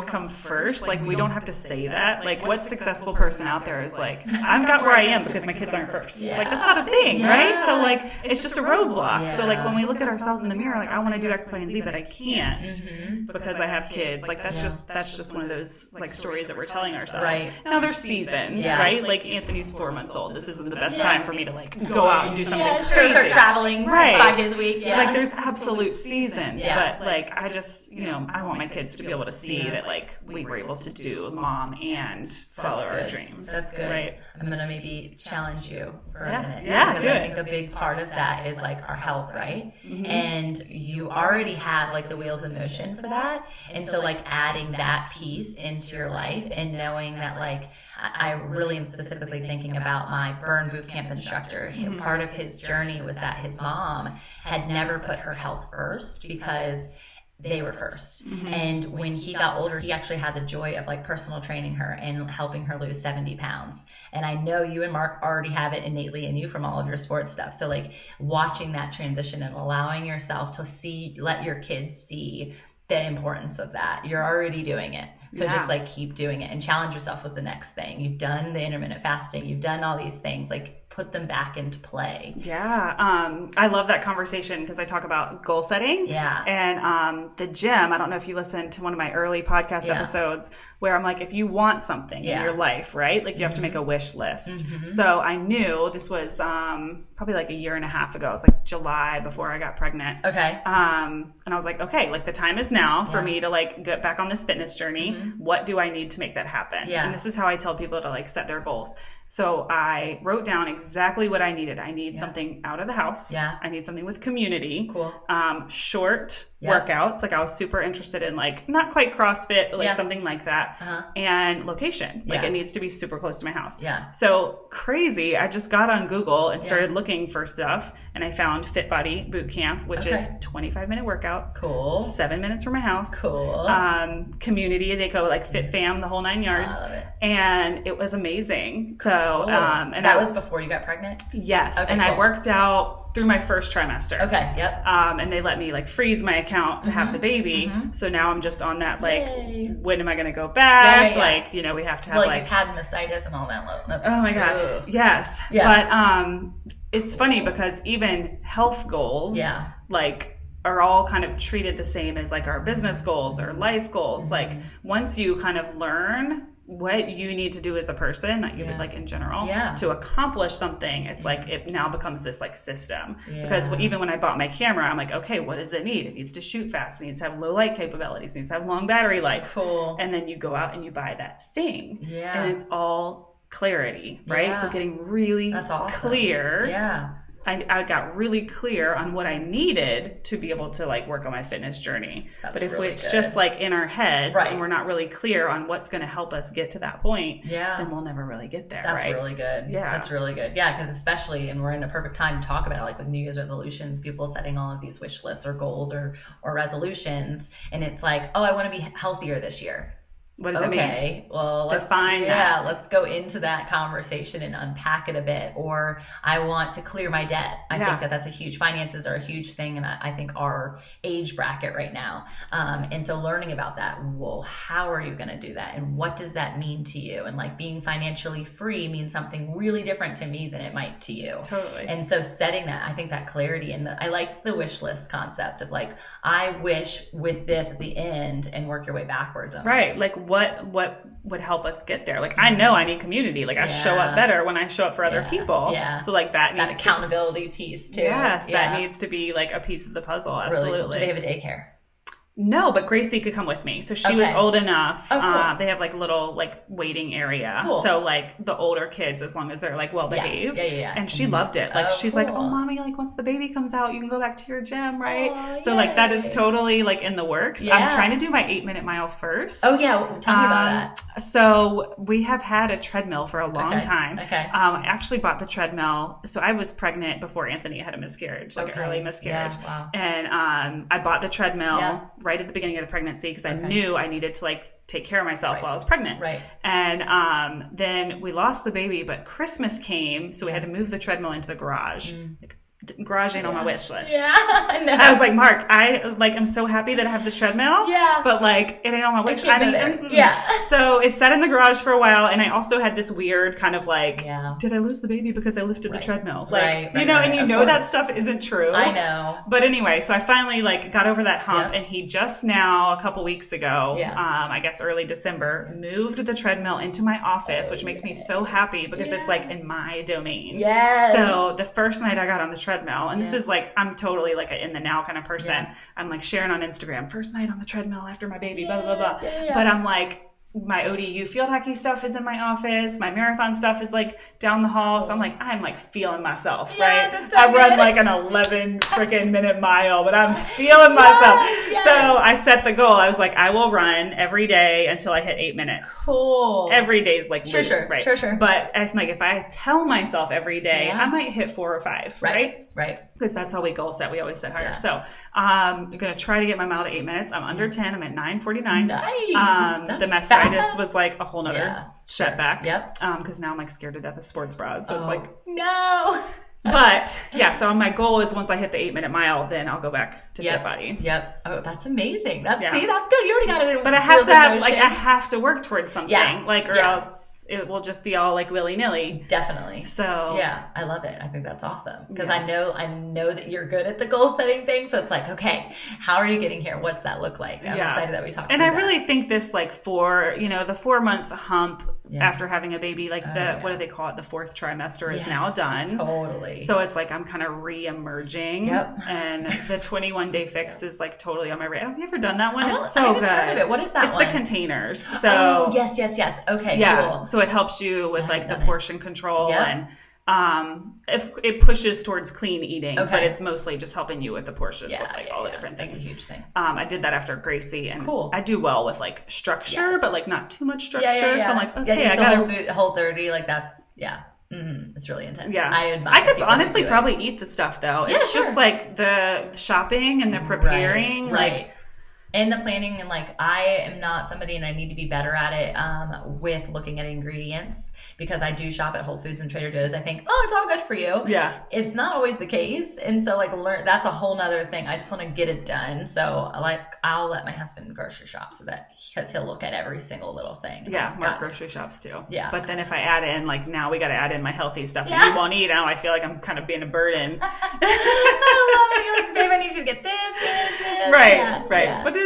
[SPEAKER 2] come first. Like, we don't have to say that. Like, what successful person out there is like, I've got where I am because my kids aren't first. Yeah. Like, that's not a thing, right? So, like, it's just a roadblock. Yeah. So, like, when we look at ourselves in the mirror, like, I want to do X, Y, and Z, but I can't because I have kids. Like, that's just one of those, like, stories that we're telling ourselves.
[SPEAKER 3] Right.
[SPEAKER 2] Now, there's seasons, right? Like, Anthony's 4 months old. This isn't the best time for me to, like, go out and do something crazy.
[SPEAKER 3] Start traveling 5 days a week. Yeah.
[SPEAKER 2] Like, there's absolute seasons. But, like, I just, I want my kids to be able to see that like we were able to do mom and follow our dreams.
[SPEAKER 3] That's good.
[SPEAKER 2] Right.
[SPEAKER 3] I'm gonna maybe challenge you for a minute.
[SPEAKER 2] Yeah,
[SPEAKER 3] because I think a big part of that is like our health, right? And you already have like the wheels in motion for that. And so like adding that piece into your life and knowing that like I really am specifically thinking about my burn boot camp instructor. Part of his journey was that his mom had never put her health first because they were first. And when he got older, he actually had the joy of like personal training her and helping her lose 70 pounds. And I know you and Mark already have it innately in you from all of your sports stuff. So like watching that transition and allowing yourself to let your kids see the importance of that. You're already doing it. So just like keep doing it and challenge yourself with the next thing. You've done the intermittent fasting. You've done all these things. Like put them back into play.
[SPEAKER 2] Yeah. I love that conversation because I talk about goal setting.
[SPEAKER 3] Yeah.
[SPEAKER 2] And the gym, I don't know if you listened to one of my early podcast episodes where I'm like, if you want something in your life, right? Like you have to make a wish list. So I knew this was probably like a year and a half ago. It was like July before I got pregnant.
[SPEAKER 3] Okay.
[SPEAKER 2] And I was like, okay, like the time is now for me to like get back on this fitness journey. What do I need to make that happen?
[SPEAKER 3] Yeah.
[SPEAKER 2] And this is how I tell people to like set their goals. So I wrote down exactly what I needed. I need something out of the house.
[SPEAKER 3] Yeah.
[SPEAKER 2] I need something with community.
[SPEAKER 3] Cool.
[SPEAKER 2] Short workouts. Like I was super interested in like, not quite CrossFit, but like something like that. And location. Like it needs to be super close to my house.
[SPEAKER 3] Yeah.
[SPEAKER 2] So crazy. I just got on Google and started looking for stuff. And I found Fit Body Boot Camp, which is 25-minute workouts.
[SPEAKER 3] Cool.
[SPEAKER 2] 7 minutes from my house.
[SPEAKER 3] Cool.
[SPEAKER 2] Community. They go like Fit Fam, the whole 9 yards.
[SPEAKER 3] I love it.
[SPEAKER 2] And it was amazing. So,
[SPEAKER 3] and that was before you got pregnant?
[SPEAKER 2] Yes.
[SPEAKER 3] Okay,
[SPEAKER 2] and
[SPEAKER 3] cool.
[SPEAKER 2] I worked out through my first trimester.
[SPEAKER 3] Okay. Yep.
[SPEAKER 2] And they let me like freeze my account to have the baby. So now I'm just on that like, when am I going to go back? Like, you know, we have to have
[SPEAKER 3] you've had mastitis and all that.
[SPEAKER 2] Oh my God. Ugh. Yes. Yeah. But it's funny because even health goals, like are all kind of treated the same as like our business goals or life goals. Like once you kind of learn what you need to do as a person, not you, but like in general, to accomplish something, it's like it now becomes this like system. Because even when I bought my camera, I'm like, okay, what does it need? It needs to shoot fast. It needs to have low light capabilities. It needs to have long battery life.
[SPEAKER 3] Cool.
[SPEAKER 2] And then you go out and you buy that thing. And it's all clarity, right? So getting really clear I got really clear on what I needed to be able to like work on my fitness journey. But if
[SPEAKER 3] really
[SPEAKER 2] it's
[SPEAKER 3] good.
[SPEAKER 2] just like in our heads
[SPEAKER 3] Right.
[SPEAKER 2] and we're not really clear on what's going to help us get to that point,
[SPEAKER 3] Yeah.
[SPEAKER 2] then we'll never really get there.
[SPEAKER 3] That's
[SPEAKER 2] right?
[SPEAKER 3] really good.
[SPEAKER 2] Yeah.
[SPEAKER 3] That's really good. Yeah, because especially, and we're in a perfect time to talk about it, like with New Year's resolutions, people setting all of these wish lists or goals or resolutions, and it's like, oh, I want to be healthier this year.
[SPEAKER 2] What does that mean?
[SPEAKER 3] Okay, well, let's let's go into that conversation and unpack it a bit. Or I want to clear my debt. I think that that's a huge, finances are a huge thing, and I think our age bracket right now. And so learning about that, well, how are you going to do that? And what does that mean to you? And like being financially free means something really different to me than it might to you.
[SPEAKER 2] Totally.
[SPEAKER 3] And so setting that, I think that clarity, and I like the wish list concept of like, I wish with this at the end, and work your way backwards. Almost.
[SPEAKER 2] Right. Like what would help us get there? Like I know I need community. Like I show up better when I show up for other people.
[SPEAKER 3] Yeah.
[SPEAKER 2] So like that needs
[SPEAKER 3] accountability piece too.
[SPEAKER 2] Yes, that needs to be like a piece of the puzzle. Absolutely.
[SPEAKER 3] Really cool. Do they have a daycare?
[SPEAKER 2] No, but Gracie could come with me. So she was old enough. They have like little like waiting area. Cool. So like the older kids, as long as they're like well behaved. Yeah. And she loved it. Like she's like, oh mommy, like once the baby comes out, you can go back to your gym, right? So like that is totally like in the works. Yeah. I'm trying to do my 8-minute mile first.
[SPEAKER 3] Oh yeah, tell me about that.
[SPEAKER 2] So we have had a treadmill for a long time.
[SPEAKER 3] Okay.
[SPEAKER 2] I actually bought the treadmill. So I was pregnant before Anthony had a miscarriage, like an early miscarriage.
[SPEAKER 3] Yeah, wow.
[SPEAKER 2] And I bought the treadmill right at the beginning of the pregnancy because I knew I needed to like take care of myself while I was pregnant.
[SPEAKER 3] Right.
[SPEAKER 2] And then we lost the baby, but Christmas came, so we had to move the treadmill into the garage. The garage ain't on my wish list.
[SPEAKER 3] Yeah. No.
[SPEAKER 2] I was like, Mark, I'm so happy that I have this treadmill.
[SPEAKER 3] Yeah.
[SPEAKER 2] But like, it ain't on my wish list.
[SPEAKER 3] Yeah.
[SPEAKER 2] So it sat in the garage for a while, and I also had this weird kind of like, did I lose the baby because I lifted the treadmill? Like, you know, and you know that stuff isn't true.
[SPEAKER 3] I know.
[SPEAKER 2] But anyway, so I finally like got over that hump, and he just now, a couple weeks ago, I guess early December, moved the treadmill into my office, which makes me so happy because it's like in my domain.
[SPEAKER 3] Yes.
[SPEAKER 2] So the first night I got on the treadmill, and this is like, I'm totally like a in the now kind of person. I'm like sharing on Instagram, first night on the treadmill after my baby, blah, blah, blah. But I'm like, my ODU field hockey stuff is in my office. My marathon stuff is like down the hall. So I'm like feeling myself, right?
[SPEAKER 3] So
[SPEAKER 2] I run like an 11 freaking minute mile, but I'm feeling myself. So I set the goal. I was like, I will run every day until I hit 8 minutes.
[SPEAKER 3] Cool.
[SPEAKER 2] Every day is like loose, right?
[SPEAKER 3] Sure.
[SPEAKER 2] But as like, if I tell myself every day, I might hit 4 or 5, right?
[SPEAKER 3] Right.
[SPEAKER 2] Because that's how we goal set. We always set higher. So I'm going to try to get my mile to 8 minutes. I'm under 10. I'm at 9:49.
[SPEAKER 3] Nice.
[SPEAKER 2] The mastitis was like a whole nother setback.
[SPEAKER 3] Yep.
[SPEAKER 2] Because now I'm like scared to death of sports bras. So it's like,
[SPEAKER 3] no.
[SPEAKER 2] But so my goal is once I hit the 8-minute mile, then I'll go back to Fit Body.
[SPEAKER 3] Yep. Oh, that's amazing. See, that's good. You already got it in.
[SPEAKER 2] But I have to have like, I have to work towards something, like, or else it will just be all like willy nilly.
[SPEAKER 3] Definitely.
[SPEAKER 2] So
[SPEAKER 3] yeah, I love it. I think that's awesome because I know that you're good at the goal setting thing. So it's like, okay, how are you getting here? What's that look like? I'm excited that we talked. And
[SPEAKER 2] I really think this like the 4-month hump after having a baby, like what do they call it? The 4th trimester is now done.
[SPEAKER 3] Totally.
[SPEAKER 2] So it's like I'm kind of re-emerging. Yep. And the 21-day fix is like totally on my radar. Have you ever done that one? It's so good. Heard of
[SPEAKER 3] it. What is that?
[SPEAKER 2] It's the containers. So
[SPEAKER 3] yes. Okay. Cool.
[SPEAKER 2] So it helps you with like the portion control and if it pushes towards clean eating, but it's mostly just helping you with the portions of like all the different things.
[SPEAKER 3] That's a huge thing.
[SPEAKER 2] I did that after Gracie, and I do well with like structure, but like not too much structure. So I'm like, okay, I got
[SPEAKER 3] Whole 30. Like that's it's really intense.
[SPEAKER 2] Yeah,
[SPEAKER 3] I
[SPEAKER 2] could honestly probably eat the stuff though. It's just like the shopping and the preparing, like.
[SPEAKER 3] And the planning, and like I am not somebody, and I need to be better at it with looking at ingredients because I do shop at Whole Foods and Trader Joe's. I think, it's all good for you. Yeah, it's not always the case, and so like that's a whole nother thing. I just want to get it done. So like I'll let my husband grocery shop because he'll look at every single little thing.
[SPEAKER 2] Yeah, Mark grocery shops too.
[SPEAKER 3] Yeah,
[SPEAKER 2] but then if I add in like now we got to add in my healthy stuff that you won't eat. Now I feel like I'm kind of being a burden.
[SPEAKER 3] I love it. You're like, babe, I need you to get this.
[SPEAKER 2] Right. But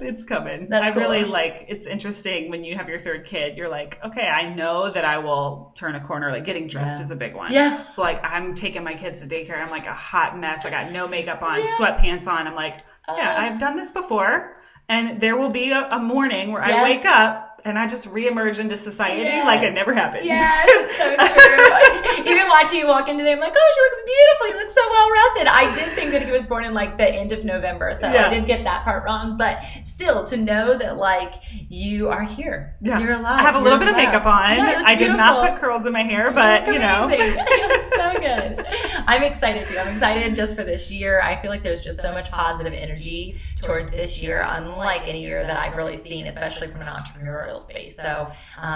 [SPEAKER 2] it's coming.
[SPEAKER 3] That's cool.
[SPEAKER 2] Really like, it's interesting when you have your 3rd kid, you're like, okay, I know that I will turn a corner. Like getting dressed is a big one. Yeah. So like I'm taking my kids to daycare. I'm like a hot mess. I got no makeup on, sweatpants on. I'm like, I've done this before. And there will be a morning where I
[SPEAKER 3] Yes.
[SPEAKER 2] wake up and I just reemerge into society
[SPEAKER 3] Yes.
[SPEAKER 2] like it never happened.
[SPEAKER 3] Yes, it's so true. Even watching you walk in today, I'm like, oh, she looks beautiful. You look so well rested. I did think that he was born in like the end of November, so
[SPEAKER 2] Yeah.
[SPEAKER 3] I did get that part wrong. But still, to know that like you are here,
[SPEAKER 2] Yeah.
[SPEAKER 3] you're alive.
[SPEAKER 2] I have a little bit of
[SPEAKER 3] You're
[SPEAKER 2] makeup
[SPEAKER 3] well.
[SPEAKER 2] on.
[SPEAKER 3] Yeah,
[SPEAKER 2] I did not
[SPEAKER 3] beautiful.
[SPEAKER 2] put curls in my hair, but
[SPEAKER 3] You
[SPEAKER 2] you
[SPEAKER 3] look
[SPEAKER 2] know.
[SPEAKER 3] amazing. You look so good. I'm excited for you. I'm excited just for this year. I feel like there's just so much positive energy towards this year, unlike any year that I've really seen, especially from an entrepreneurial space. So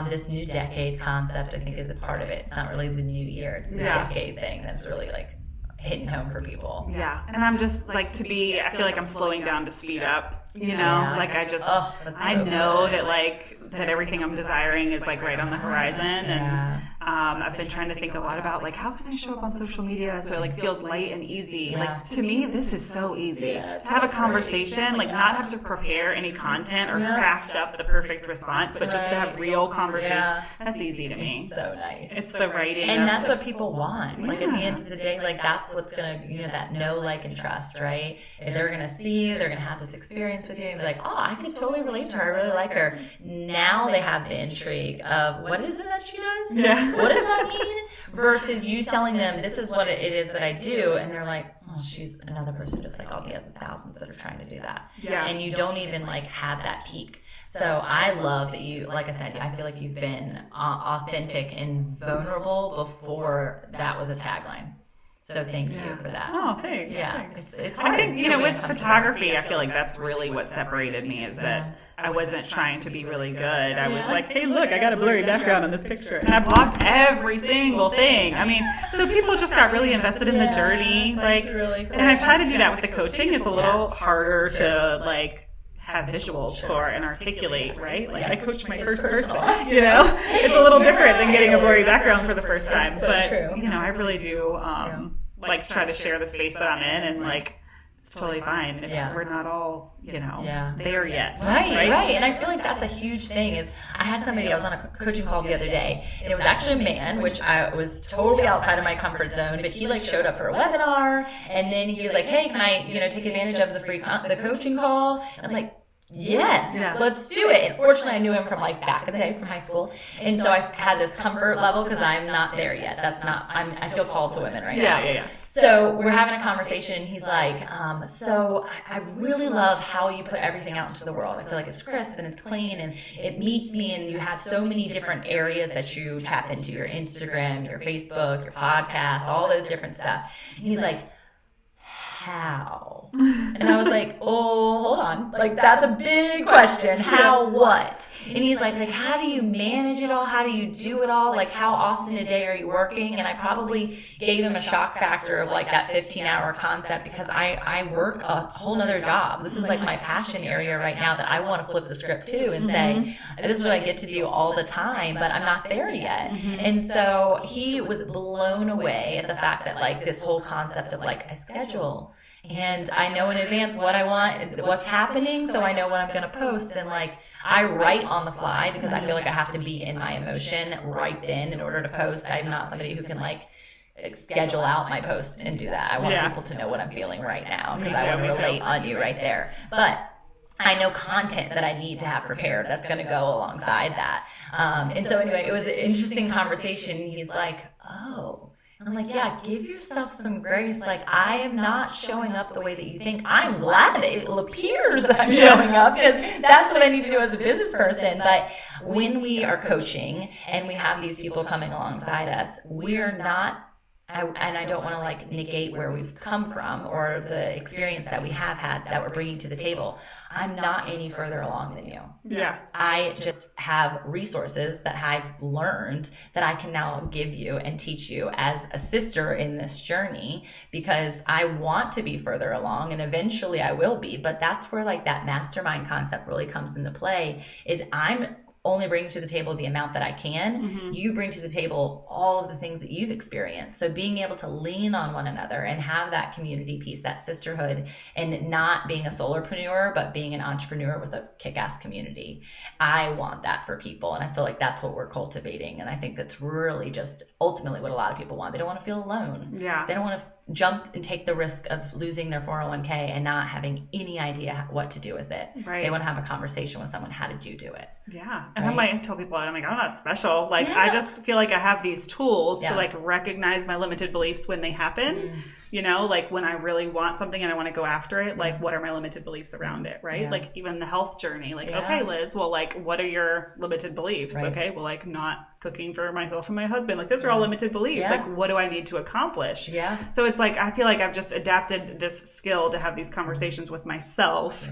[SPEAKER 3] this new decade concept, I think, is a part of it. It's not really the new year. It's the decade thing that's really like hitting home for people.
[SPEAKER 2] Yeah. And I'm just like I feel like I'm slowing down to speed up, you know, like I just, I know that everything I'm desiring is like right on the horizon. And I've been trying to think a lot about like, how can I show up on social media so it like feels light and easy? Like to me, this is so easy to have a conversation, like not have to prepare any content or craft up the perfect response, but just to have real conversation. That's easy to me.
[SPEAKER 3] It's so nice.
[SPEAKER 2] It's the writing.
[SPEAKER 3] And that's what people want. Like at the end of the day, like that's what's going to, that know, like, and trust, right? If they're going to see you, they're going to have this experience with you and be like, oh, I could totally relate to her. I really like her. Now they have the intrigue of what is it that she does?
[SPEAKER 2] Yeah.
[SPEAKER 3] What does that mean? Versus you telling them, this is what it is that I do. And they're like, oh, she's another person just like all the other thousands that are trying to do that.
[SPEAKER 2] Yeah.
[SPEAKER 3] And you don't even like have that peak. So I love that you, like I said, I feel like you've been authentic and vulnerable before that was a tagline. So thank you for that.
[SPEAKER 2] Oh, thanks.
[SPEAKER 3] Yeah,
[SPEAKER 2] Thanks.
[SPEAKER 3] it's
[SPEAKER 2] I
[SPEAKER 3] hard
[SPEAKER 2] think,
[SPEAKER 3] to be
[SPEAKER 2] with
[SPEAKER 3] uncomfortable.
[SPEAKER 2] photography, I feel like that's really what separated me is that I wasn't trying to be really good. I was like, hey, look, I got a blurry background on this picture. And I blocked every single thing. I mean, so people just got really invested in the journey. Like,
[SPEAKER 3] really cool.
[SPEAKER 2] and I try to do that with the coaching. It's a little harder to like have visuals for and articulate, right? Like I coach my first person, it's a little different than getting a blurry background for the first time. But, I really do like try to share the space that I'm in and like, it's totally fine if we're not all, there yet.
[SPEAKER 3] Right. And I feel like that's a huge thing is I had somebody, I was on a coaching call the other day and it was actually a man, which I was totally outside of my comfort zone, but he like showed up for a webinar and then he was like, hey, can I, take advantage of the free the coaching call? And I'm like, yes, let's do it. And fortunately, I knew him from like back in the day from high school. And so I had this comfort level because I'm not there yet. I feel called to women right now.
[SPEAKER 2] Yeah.
[SPEAKER 3] So we're having a conversation and he's like, so I really love how you put everything out into the world. I feel like it's crisp and it's clean and it meets me and you have so many different areas that you tap into, your Instagram, your Facebook, your podcast, all those different stuff. And he's like, how? And I was like, oh, hold on. Like, that's a big question. How what? And he's like, how do you manage it all? How do you do it all? Like, how often a day are you working? And I probably gave him a shock factor of like that 15-hour concept because I work a whole nother job. This is like my passion area right now that I want to flip the script to and say, this is what I get to do all the time, but I'm not there yet. And so he was blown away at the fact that like this whole concept of like a schedule. And I know in advance what I want, what's happening, so I know when I'm going to post. And like, I write on the fly because I feel like I have to be in my emotion right then in order to post. I'm not somebody who can like schedule out my post and do that. I want people to know what I'm feeling right now because I want to relate on you right there. But I know content that I need to have prepared that's going to go alongside that. And so anyway, it was an interesting conversation. He's like, oh. I'm like, give yourself some grace. Like, I am not showing up the way that you think. I'm glad that it appears that I'm showing up because that's what I need to do as a business person. But when we are coaching and we have these people coming alongside us, we're not, and I don't want to like negate where we've come from or the experience that we have had that we're bringing to the table. I'm not any further along than you.
[SPEAKER 2] Yeah.
[SPEAKER 3] I just have resources that I've learned that I can now give you and teach you as a sister in this journey because I want to be further along and eventually I will be. But that's where like that mastermind concept really comes into play is I'm only bring to the table the amount that I can. You bring to the table all of the things that you've experienced. So being able to lean on one another and have that community piece, that sisterhood, and not being a solopreneur, but being an entrepreneur with a kick-ass community. I want that for people. And I feel like that's what we're cultivating. And I think that's really just ultimately what a lot of people want. They don't want to feel alone.
[SPEAKER 2] Yeah.
[SPEAKER 3] They don't want to jump and take the risk of losing their 401k and not having any idea what to do with it.
[SPEAKER 2] Right.
[SPEAKER 3] They want to have a conversation with someone. How did you do it?
[SPEAKER 2] Yeah. And
[SPEAKER 3] Right?
[SPEAKER 2] I might tell people, I'm like, I'm not special. Like,
[SPEAKER 3] Yeah.
[SPEAKER 2] I just feel like I have these tools
[SPEAKER 3] Yeah.
[SPEAKER 2] to like recognize my limited beliefs when they happen. You know, like when I really want something and I want to go after it, like what are my limited beliefs around it, right?
[SPEAKER 3] Yeah.
[SPEAKER 2] Like even the health journey, like,
[SPEAKER 3] Yeah.
[SPEAKER 2] okay, Liz, well, like, what are your limited beliefs?
[SPEAKER 3] Right.
[SPEAKER 2] Okay, well, like not cooking for myself and my husband. Like those are all limited beliefs.
[SPEAKER 3] Yeah.
[SPEAKER 2] Like, what do I need to accomplish?
[SPEAKER 3] Yeah.
[SPEAKER 2] So it's like, I feel like I've just adapted this skill to have these conversations with myself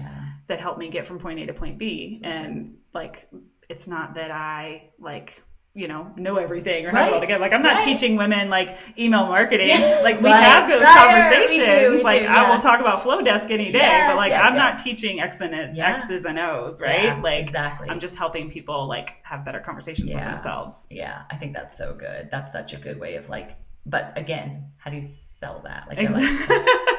[SPEAKER 2] that help me get from point A to point B. And like, it's not that I like, you know everything or have it all together. Like I'm not teaching women like email marketing. Like we have those conversations.
[SPEAKER 3] We do,
[SPEAKER 2] I will talk about Flow Desk any day, but like I'm not teaching X's and O's, right?
[SPEAKER 3] Yeah,
[SPEAKER 2] like
[SPEAKER 3] exactly.
[SPEAKER 2] I'm just helping people like have better conversations with themselves.
[SPEAKER 3] Yeah, I think that's so good. That's such a good way of like, but again, how do you sell that? Like, you're like,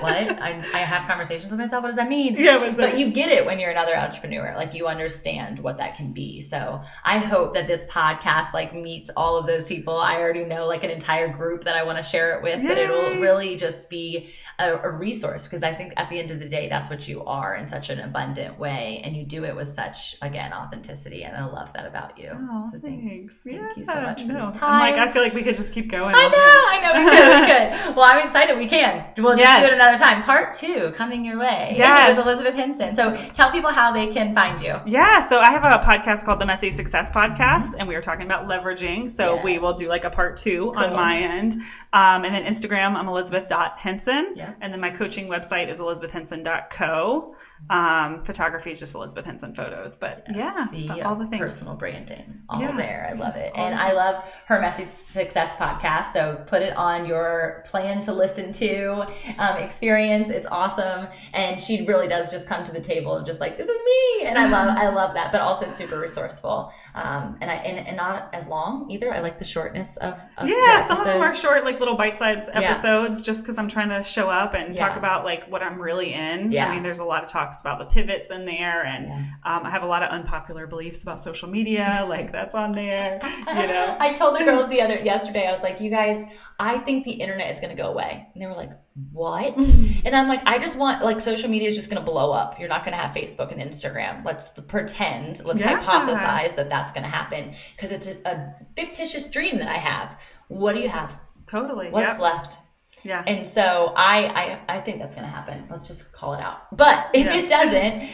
[SPEAKER 3] what? I have conversations with myself. What does that mean?
[SPEAKER 2] Yeah,
[SPEAKER 3] but you get it when you're another entrepreneur. Like you understand what that can be. So I hope that this podcast like meets all of those people. I already know like an entire group that I want to share it with, but it'll really just be a resource, because I think at the end of the day, that's what you are in such an abundant way. And you do it with such, again, authenticity. And I love that about you.
[SPEAKER 2] Oh,
[SPEAKER 3] so
[SPEAKER 2] thanks.
[SPEAKER 3] Thank you so much for this time.
[SPEAKER 2] I'm like, I feel like we could just keep going.
[SPEAKER 3] I know. We could. Well, I'm excited. We can. We'll just do it another time. Part 2 coming your way.
[SPEAKER 2] Yes.
[SPEAKER 3] With Elizabeth Henson. So tell people how they can find you.
[SPEAKER 2] Yeah. So I have a podcast called the Messy Success Podcast, and we were talking about leveraging. So we will do like a part 2 on my end. And then Instagram, I'm Elizabeth.Henson.
[SPEAKER 3] Yeah.
[SPEAKER 2] And then my coaching website is elizabethhenson.co. Photography is just Elizabeth Henson photos. But all the things.
[SPEAKER 3] Personal branding. All there. I love it. And I love her Messy Success Podcast. So put it on your plan to listen to experience. It's awesome. And she really does just come to the table and just like, this is me. And I love that, but also super resourceful. And not as long either. I like the shortness of
[SPEAKER 2] some of them are short, like little bite-sized episodes, just because I'm trying to show up and talk about like what I'm really in.
[SPEAKER 3] Yeah.
[SPEAKER 2] I mean, there's a lot of talks about the pivots in there, and I have a lot of unpopular beliefs about social media, like that's on there. You know,
[SPEAKER 3] I told the girls yesterday, I was like, you guys, I think the internet is going to go away. And they were like, what? And I'm like, I just want, like, social media is just going to blow up. You're not going to have Facebook and Instagram. Let's pretend, let's hypothesize that that's going to happen, because it's a fictitious dream that I have. What do you have?
[SPEAKER 2] Totally.
[SPEAKER 3] What's left?
[SPEAKER 2] Yeah.
[SPEAKER 3] And so I think that's going to happen. Let's just call it out. But if it doesn't,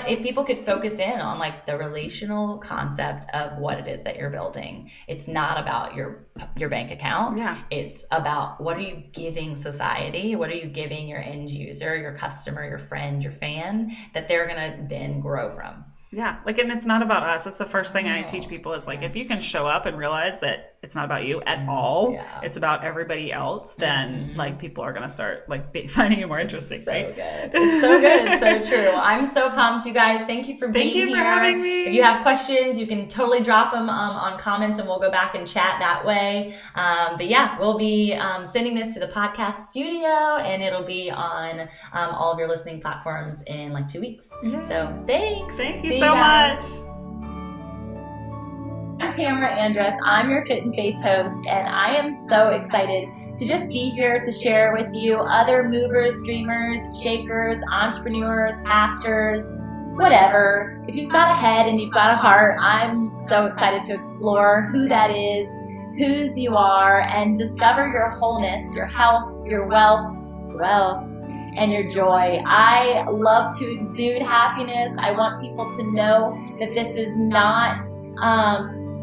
[SPEAKER 3] if people could focus in on like the relational concept of what it is that you're building. It's not about your bank account.
[SPEAKER 2] Yeah.
[SPEAKER 3] It's about what are you giving society? What are you giving your end user, your customer, your friend, your fan, that they're going to then grow from.
[SPEAKER 2] Yeah. Like, and it's not about us. That's the first thing I teach people is like, if you can show up and realize that it's not about you at all, it's about everybody else, then like people are going to start like finding you more interesting.
[SPEAKER 3] So
[SPEAKER 2] right?
[SPEAKER 3] good. It's so good. It's so true. Well, I'm so pumped, you guys. Thank you for being here.
[SPEAKER 2] Thank you for having me.
[SPEAKER 3] If you have questions, you can totally drop them on comments, and we'll go back and chat that way. But yeah, we'll be sending this to the podcast studio, and it'll be on all of your listening platforms in like 2 weeks.
[SPEAKER 2] Yeah.
[SPEAKER 3] So thanks.
[SPEAKER 2] Thank you so much.
[SPEAKER 1] I'm Tamra Andress. I'm your Fit and Faith host, and I am so excited to just be here to share with you other movers, dreamers, shakers, entrepreneurs, pastors, whatever. If you've got a head and you've got a heart, I'm so excited to explore who that is, whose you are, and discover your wholeness, your health, your wealth, and your joy. I love to exude happiness. I want people to know that this is not,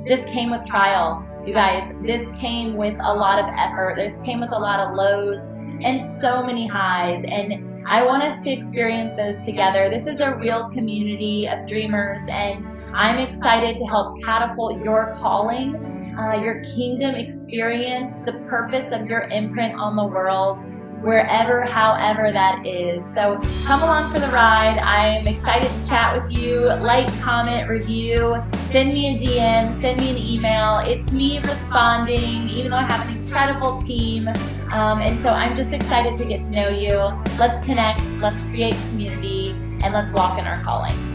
[SPEAKER 1] this came with trial. You guys, this came with a lot of effort. This came with a lot of lows and so many highs. And I want us to experience those together. This is a real community of dreamers, and I'm excited to help catapult your calling, your kingdom experience, the purpose of your imprint on the world, wherever, however that is. So come along for the ride. I'm excited to chat with you. Like, comment, review, send me a DM, send me an email. It's me responding, even though I have an incredible team. And so I'm just excited to get to know you. Let's connect, let's create community, and let's walk in our calling.